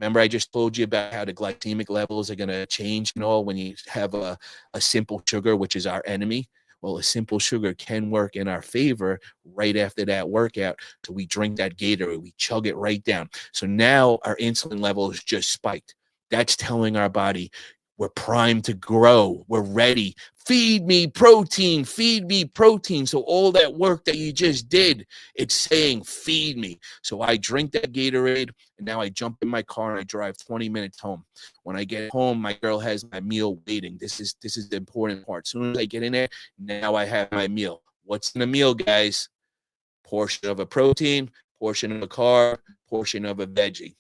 [SPEAKER 1] Remember, I just told you about how the glycemic levels are going to change and all when you have a simple sugar, which is our enemy. Well, a simple sugar can work in our favor right after that workout. So we drink that Gatorade, we chug it right down. So now our insulin level is just spiked. That's telling our body, we're primed to grow. We're ready. Feed me protein. Feed me protein. So all that work that you just did, it's saying feed me. So I drink that Gatorade, and now I jump in my car and I drive 20 minutes home. When I get home, my girl has my meal waiting. This is the important part. As soon as I get in there, now I have my meal. What's in the meal, guys? Portion of a protein, portion of a carb, portion of a veggie.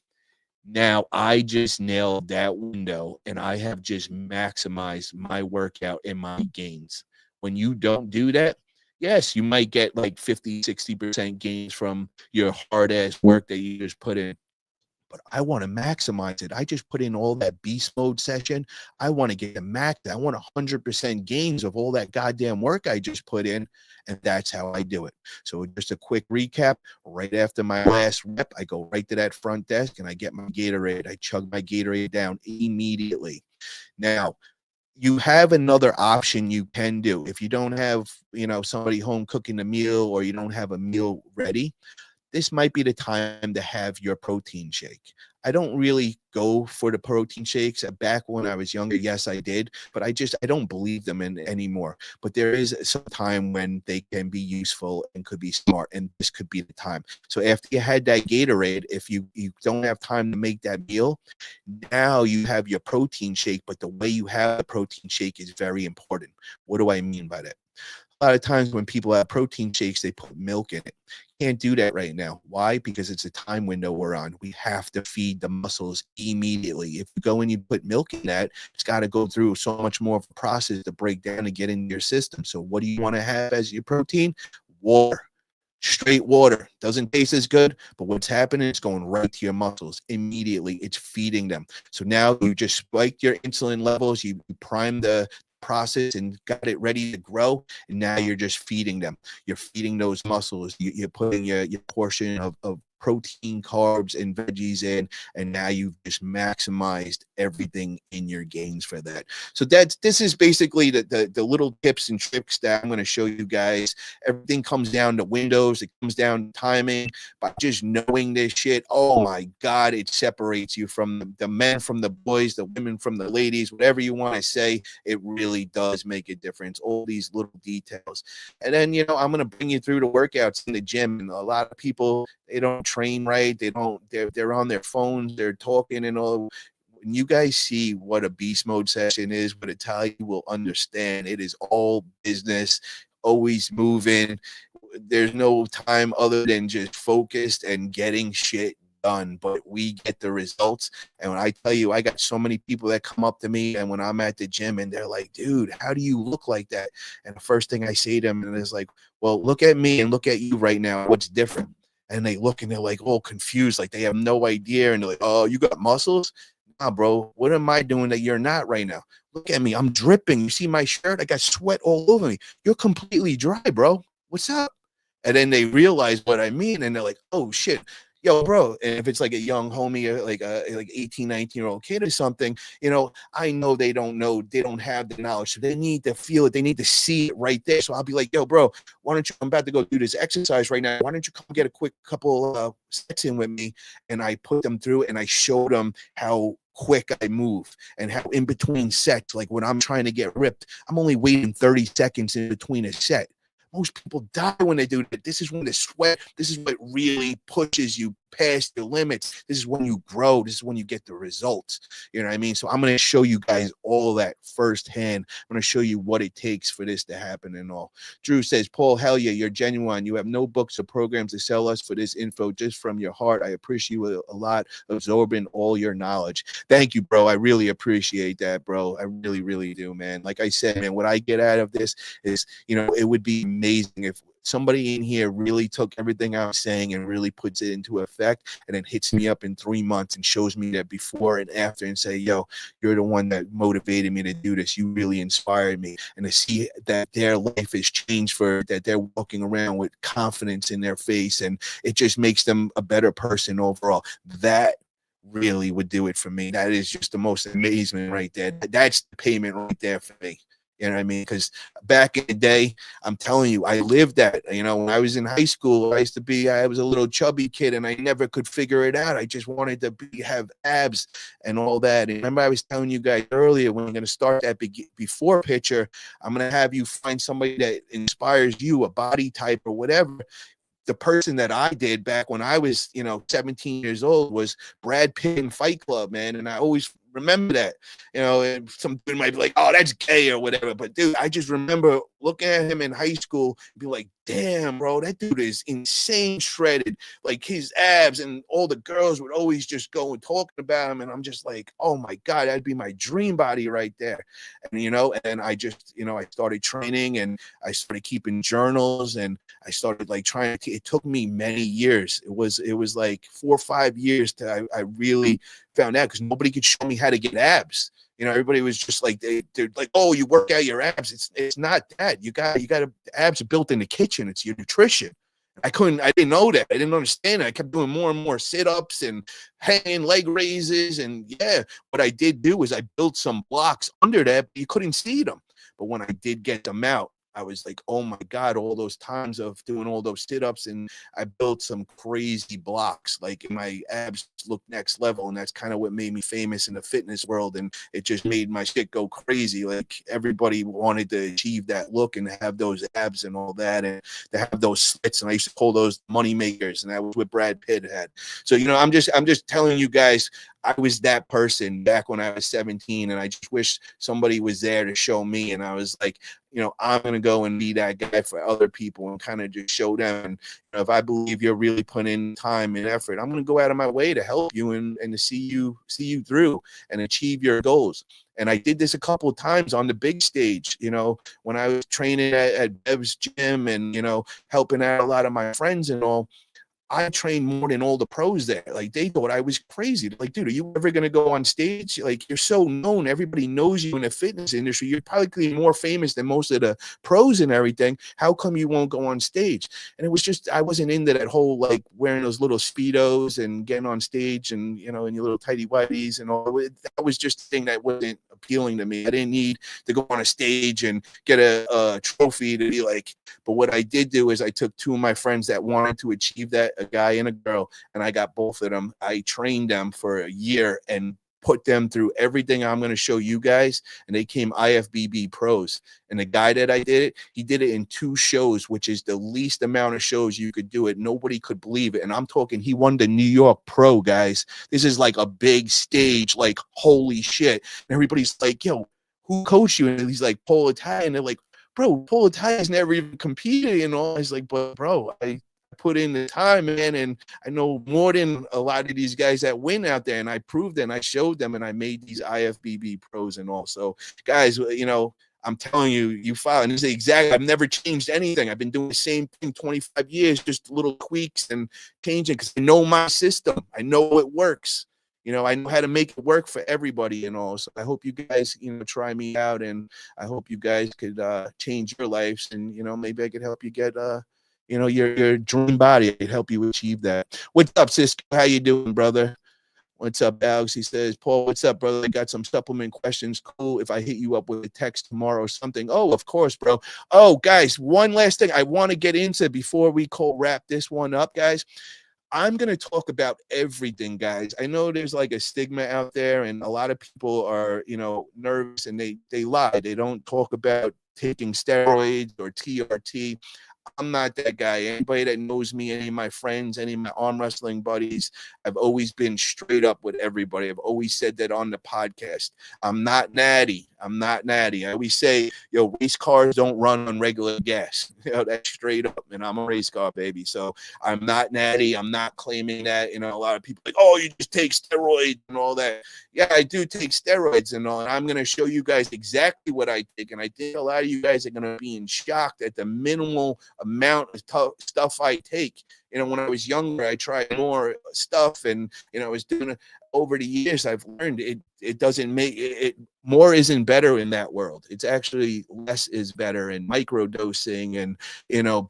[SPEAKER 1] Now I just nailed that window and I have just maximized my workout and my gains. When you don't do that, yes, you might get like 50, 60% gains from your hard ass work that you just put in. But I want to maximize it. I just put in all that beast mode session. I want to get a max. I want 100% gains of all that goddamn work I just put in. And that's how I do it. So just a quick recap. Right after my last rep, I go right to that front desk and I get my Gatorade. I chug my Gatorade down immediately. Now, you have another option you can do. If you don't have, somebody home cooking a meal or you don't have a meal ready, this might be the time to have your protein shake. I don't really go for the protein shakes. Back when I was younger, yes, I did, but I don't believe them in anymore. But there is some time when they can be useful and could be smart, and this could be the time. So after you had that Gatorade, if you don't have time to make that meal, now you have your protein shake, but the way you have the protein shake is very important. What do I mean by that? A lot of times when people have protein shakes, they put milk in it. Can't do that right now. Why? Because it's a time window we're on. We have to feed the muscles immediately. If you go and you put milk in that, it's got to go through so much more of a process to break down and get into your system. So what do you want to have as your protein? Water. Straight water. Doesn't taste as good, but what's happening is going right to your muscles immediately. It's feeding them. So now you just spiked your insulin levels, you prime the process and got it ready to grow, and now you're just feeding them. You're feeding those muscles. You're putting your portion of protein, carbs, and veggies in, and now you've just maximized everything in your gains for that. So this is basically the little tips and tricks that I'm going to show you guys. Everything comes down to windows. It comes down to timing. By just knowing this shit, oh my God, it separates you from the men from the boys, the women from the ladies, whatever you want to say. It really does make a difference. All these little details. And then, I'm going to bring you through the workouts in the gym. And a lot of people, they don't train right. They're on their phones. They're talking and all. When you guys see what a beast mode session is, what Italia will understand, it is all business, always moving. There's no time other than just focused and getting shit done, but we get the results. And when I tell you, I got so many people that come up to me and when I'm at the gym and they're like, dude, how do you look like that? And the first thing I say to them is like, well, look at me and look at you right now. What's different? And they look and they're like all confused, like they have no idea. And they're like, oh, you got muscles? Nah, bro, what am I doing that you're not right now? Look at me. I'm dripping. You see my shirt? I got sweat all over me. You're completely dry, bro. What's up? And then they realize what I mean. And they're like, oh, shit. Yo, bro. And if it's like a young homie, like a 18, 19-year-old kid or something, I know they don't have the knowledge. So they need to feel it. They need to see it right there. So I'll be like, yo, bro, why don't you, I'm about to go do this exercise right now. Why don't you come get a quick couple sets in with me? And I put them through and I showed them how quick I move and how in between sets, like when I'm trying to get ripped, I'm only waiting 30 seconds in between a set. Most people die when they do that. This is when the sweat, this is what really pushes you past your limits. This is when you grow. This is when you get the results. You know what I mean? So I'm going to show you guys all that firsthand. I'm going to show you what it takes for this to happen and all. Drew says, Paul, hell yeah, you're genuine. You have no books or programs to sell us for this info just from your heart. I appreciate you a lot, absorbing all your knowledge. Thank you, bro. I really appreciate that, bro. I really, really do, man. Like I said, man, what I get out of this is, it would be amazing if somebody in here really took everything I'm saying and really puts it into effect and then hits me up in 3 months and shows me that before and after and say, yo, you're the one that motivated me to do this. You really inspired me. And to see that their life has changed that they're walking around with confidence in their face and it just makes them a better person overall. That really would do it for me. That is just the most amazing right there. That's the payment right there for me. You know what I mean? Because back in the day, I'm telling you, I lived that. When I was in high school, I was a little chubby kid and I never could figure it out. I just wanted to have abs and all that. And remember, I was telling you guys earlier, when I'm going to start that before picture, I'm going to have you find somebody that inspires you, a body type or whatever. The person that I did back when I was, 17 years old was Brad Pitt in Fight Club, man. And I always remember that, and some dude might be like, oh, that's gay or whatever. But dude, I just remember looking at him in high school and be like, damn, bro, that dude is insane shredded, like his abs, and all the girls would always just go and talking about him. And I'm just like, oh my God, that'd be my dream body right there. And I just, I started training and I started keeping journals and I started like it took me many years. It was like 4 or 5 years till I really found out, because nobody could show me how to get abs. Everybody was just like, they're like, oh, you work out your abs. It's not that. You got abs are built in the kitchen. It's your nutrition. I didn't know that. I didn't understand it. I kept doing more and more sit-ups and hanging leg raises. And yeah, what I did do is I built some blocks under that, but you couldn't see them. But when I did get them out, I was like, oh my God, all those times of doing all those sit-ups, and I built some crazy blocks. Like my abs look next level, and that's kind of what made me famous in the fitness world. And it just made my shit go crazy. Like everybody wanted to achieve that look and have those abs and all that, and to have those slits. And I used to call those money makers, and that was what Brad Pitt had. So I'm just telling you guys, I was that person back when I was 17, and I just wish somebody was there to show me. And I was like, I'm going to go and be that guy for other people and kind of just show them. And if I believe you're really putting in time and effort, I'm going to go out of my way to help you and to see you through and achieve your goals. And I did this a couple of times on the big stage, when I was training at Bev's gym and, helping out a lot of my friends and all. I trained more than all the pros there. Like, they thought I was crazy. Like, dude, are you ever going to go on stage? Like, you're so known. Everybody knows you in the fitness industry. You're probably more famous than most of the pros and everything. How come you won't go on stage? And it was just, I wasn't into that whole, like, wearing those little Speedos and getting on stage and, in your little tighty whities and all. That was just a thing that wasn't appealing to me. I didn't need to go on a stage and get a trophy to be like. But what I did do is I took two of my friends that wanted to achieve that, a guy and a girl, and I got both of them. I trained them for a year and put them through everything I'm going to show you guys, and they came IFBB pros. And the guy that I did it, he did it in 2 shows, which is the least amount of shows you could do it. Nobody could believe it. And I'm talking, he won the New York Pro, guys. This is like a big stage, like, holy shit. And everybody's like, yo, who coached you? And he's like, Paul Italia. And they're like, bro, Paul Italia's never even competed and all. He's like, but bro, I put in the time, man, and I know more than a lot of these guys that win out there. And I proved it, and I showed them, and I made these IFBB pros and all. So, guys, I'm telling you, you follow. And this is exactly, I've never changed anything. I've been doing the same thing 25 years, just little tweaks and changing, because I know my system. I know it works. I know how to make it work for everybody and all. So I hope you guys, try me out, and I hope you guys could change your lives, and maybe I could help you get your dream body. I could help you achieve that. What's up, Cisco? How you doing, brother? What's up, Alex? He says, Paul, what's up, brother? I got some supplement questions. Cool if I hit you up with a text tomorrow or something. Oh, of course, bro. Oh, guys, one last thing I want to get into before we wrap this one up, guys. I'm going to talk about everything, guys. I know there's like a stigma out there, and a lot of people are, nervous, and they lie. They don't talk about taking steroids or TRT. I'm not that guy. Anybody that knows me, any of my friends, any of my arm wrestling buddies, I've always been straight up with everybody. I've always said that on the podcast. I'm not natty. I always say, race cars don't run on regular gas. That's straight up. And I'm a race car baby. So I'm not natty. I'm not claiming that. A lot of people like, oh, you just take steroids and all that. Yeah, I do take steroids and all. And I'm going to show you guys exactly what I take. And I think a lot of you guys are going to be in shock at the minimal amount of stuff I take. When I was younger, I tried more stuff, and I was doing it. Over the years, I've learned it doesn't make it more isn't better in that world. It's actually less is better, and micro dosing, and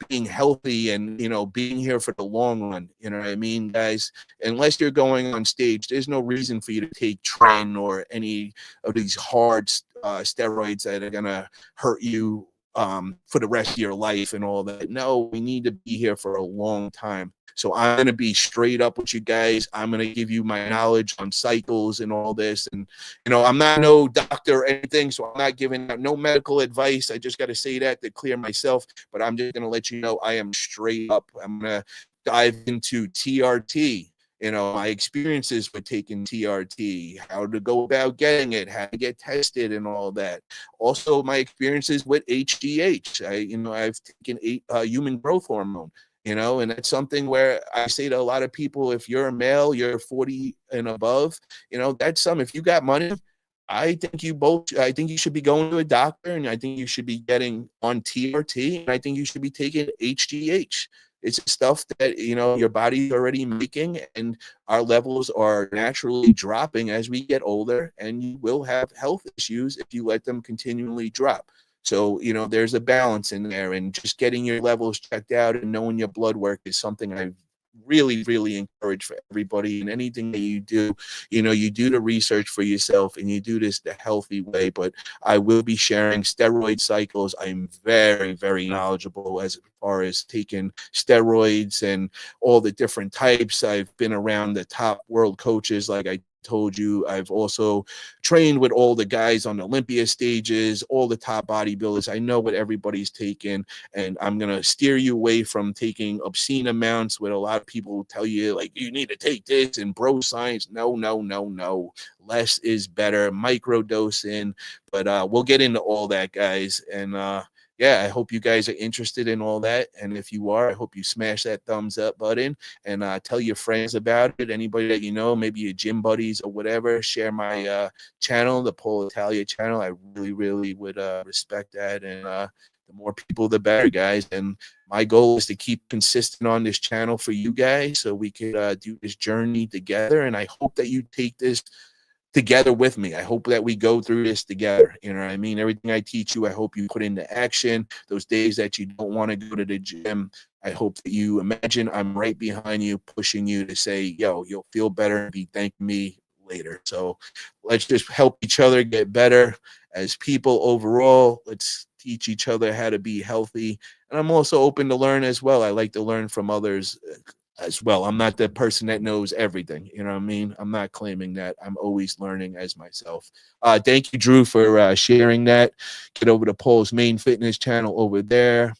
[SPEAKER 1] being healthy, and being here for the long run. You know what I mean, guys? Unless you're going on stage, there's no reason for you to take Tren or any of these hard steroids that are gonna hurt you for the rest of your life and all that. No, we need to be here for a long time. So I'm going to be straight up with you guys. I'm going to give you my knowledge on cycles and all this. And, I'm not no doctor or anything, so I'm not giving out no medical advice. I just got to say that to clear myself. But I'm just going to let you know I am straight up. I'm going to dive into TRT. My experiences with taking TRT, how to go about getting it, how to get tested and all that. Also, my experiences with HGH. I've taken human growth hormone, and it's something where I say to a lot of people, if you're a male, you're 40 and above, that's something. If you got money, I think you should be going to a doctor, and I think you should be getting on TRT, and I think you should be taking HGH. It's stuff that, your body's already making, and our levels are naturally dropping as we get older, and you will have health issues if you let them continually drop. So, there's a balance in there, and just getting your levels checked out and knowing your blood work is something I've really, really encourage for everybody, and anything that you do, you do the research for yourself and you do this the healthy way. But I will be sharing steroid cycles. I'm very, very knowledgeable as far as taking steroids and all the different types. I've been around the top world coaches, like I told you. I've also trained with all the guys on the Olympia stages, all the top bodybuilders. I know what everybody's taking, and I'm going to steer you away from taking obscene amounts. With a lot of people tell you, like, you need to take this and bro science. No, no, no, no. Less is better. Micro dosing. But we'll get into all that, guys. And yeah, I hope you guys are interested in all that. And if you are, I hope you smash that thumbs up button and tell your friends about it. Anybody that you know, maybe your gym buddies or whatever, share my channel, the Paul Italia channel. I really, really would respect that. And the more people, the better, guys. And my goal is to keep consistent on this channel for you guys so we could do this journey together. And I hope that you take this together with me. I hope that we go through this together. You know what I mean? Everything I teach you, I hope you put into action. Those days that you don't want to go to the gym, I hope that you imagine I'm right behind you, pushing you to say, yo, you'll feel better and be thanking me later. So let's just help each other get better as people overall. Let's teach each other how to be healthy. And I'm also open to learn as well. I like to learn from others as well. I'm not the person that knows everything. You know what I mean? I'm not claiming that. I'm always learning as myself. Thank you, Drew, for sharing that. Get over to Paul's main fitness channel over there.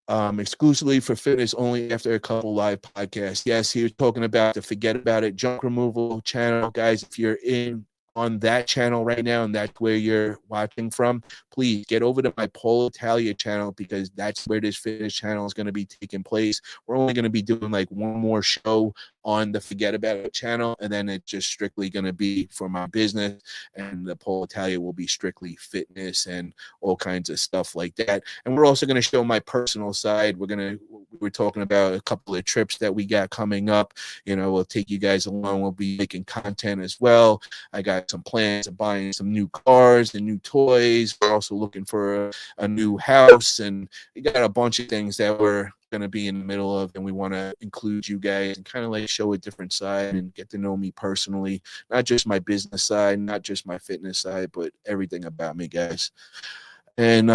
[SPEAKER 1] Exclusively for fitness only after a couple live podcasts. Yes, he was talking about the Forget About It junk removal channel. Guys, if you're in on that channel right now and that's where you're watching from, please get over to my Paul Italia channel, because that's where this fitness channel is going to be taking place. We're only going to be doing like one more show on the Forget About It channel, and then it's just strictly going to be for my business, and the Paul Italia will be strictly fitness and all kinds of stuff like that. And we're also going to show my personal side. We're talking about a couple of trips that we got coming up. We'll take you guys along. We'll be making content as well. I got some plans of buying some new cars and new toys. We're also looking for a new house, and we got a bunch of things that we're going to be in the middle of, and we want to include you guys and kind of like show a different side and get to know me personally, not just my business side, not just my fitness side, but everything about me, guys. And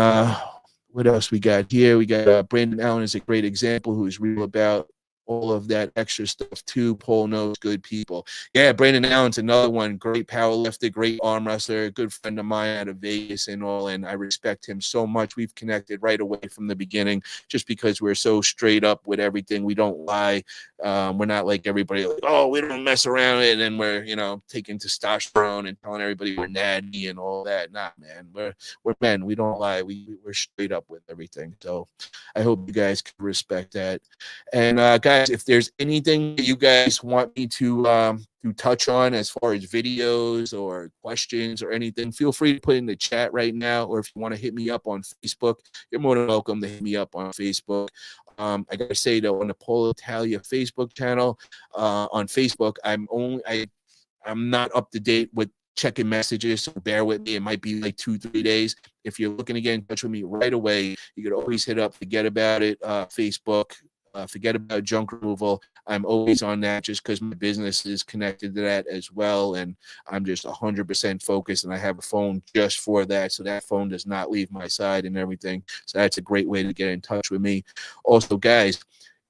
[SPEAKER 1] what else we got here? We got Brandon Allen is a great example, who's real about all of that extra stuff too. Paul knows good people. Yeah, Brandon Allen's another one. Great power lifter, great arm wrestler, good friend of mine out of Vegas and all. And I respect him so much. We've connected right away from the beginning, just because we're so straight up with everything. We don't lie. We're not like everybody, like, oh, we don't mess around, and then we're taking testosterone and telling everybody we're natty and all that. Nah, man, we're men. We don't lie. We're straight up with everything. So I hope you guys can respect that. And guys, if there's anything that you guys want me to touch on as far as videos or questions or anything, feel free to put in the chat right now. Or if you want to hit me up on Facebook, you're more than welcome to hit me up on Facebook. I gotta say though, on the Paul Italia Facebook channel, on Facebook, I'm not up to date with checking messages, so bear with me. It might be like 2-3 days. If you're looking to get in touch with me right away, you could always hit up Forget About It Facebook. Forget About Junk Removal. I'm always on that, just because my business is connected to that as well, and I'm just 100% focused, and I have a phone just for that, so that phone does not leave my side and everything. So that's a great way to get in touch with me. Also, guys,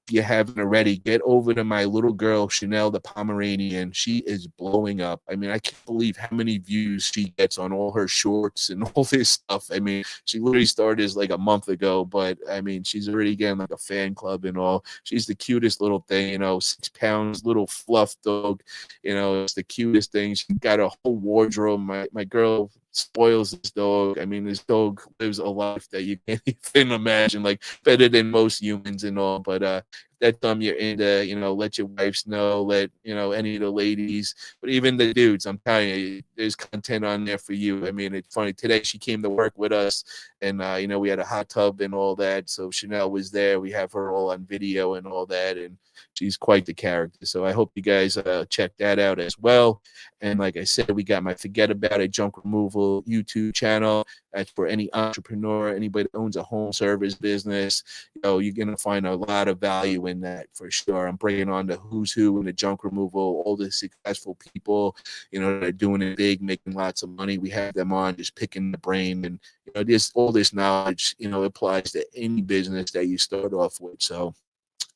[SPEAKER 1] if you haven't already, get over to my little girl, Chanel the Pomeranian. She is blowing up. I mean, I can't believe how many views she gets on all her shorts and all this stuff. I mean, she literally started like a month ago, but I mean, she's already getting like a fan club and all. She's the cutest little thing, 6 pounds, little fluff dog. It's the cutest thing. She got a whole wardrobe. My girl spoils this dog. I mean, this dog lives a life that you can't even imagine, like better than most humans and all. But if that's something you're into, let your wives know, let any of the ladies, but even the dudes, I'm telling you, there's content on there for you. I mean, it's funny, today she came to work with us, and we had a hot tub and all that, so Chanel was there. We have her all on video and all that, and she's quite the character. So I hope you guys check that out as well. And like I said, we got my Forget About It Junk Removal YouTube channel. That's for any entrepreneur, anybody that owns a home service business. You're going to find a lot of value in that for sure. I'm bringing on the who's who in the junk removal, all the successful people, that are doing it big, making lots of money. We have them on, just picking the brain. And, this all this knowledge, applies to any business that you start off with. So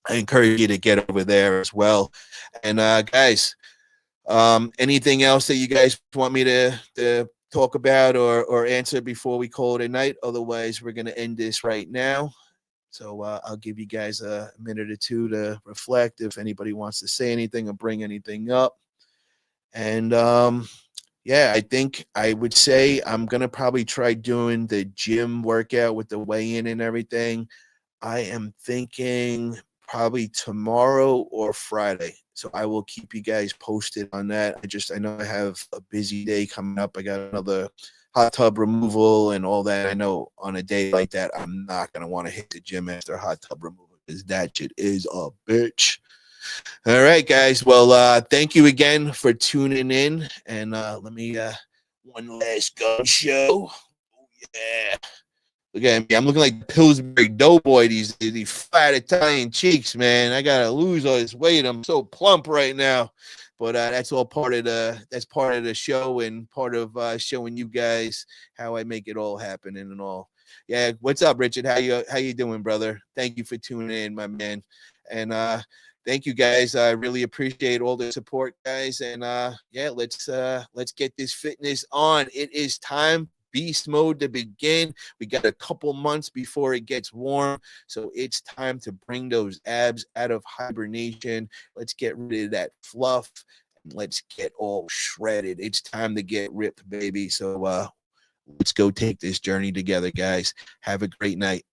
[SPEAKER 1] I encourage you to get over there as well. And guys, anything else that you guys want me to talk about or answer before we call it a night? Otherwise, we're going to end this right now. So I'll give you guys a minute or two to reflect if anybody wants to say anything or bring anything up. And yeah, I think I would say I'm going to probably try doing the gym workout with the weigh-in and everything. I am thinking probably tomorrow or Friday. So I will keep you guys posted on that. I know I have a busy day coming up. I got another hot tub removal and all that. I know on a day like that, I'm not going to want to hit the gym after a hot tub removal because that shit is a bitch. All right, guys. Well, thank you again for tuning in. And let me one last gun show. Oh, yeah. Look at me. I'm looking like Pillsbury Doughboy, these fat Italian cheeks, man. I gotta lose all this weight. I'm so plump right now. But that's all part of the show and part of showing you guys how I make it all happen and all. Yeah, what's up, Richard? How you doing, brother? Thank you for tuning in, my man. And thank you guys. I really appreciate all the support, guys. And yeah, let's get this fitness on. It is time. Beast mode to begin. We got a couple months before it gets warm, so it's time to bring those abs out of hibernation. Let's get rid of that fluff and let's get all shredded. It's time to get ripped, baby. So let's go take this journey together, guys. Have a great night.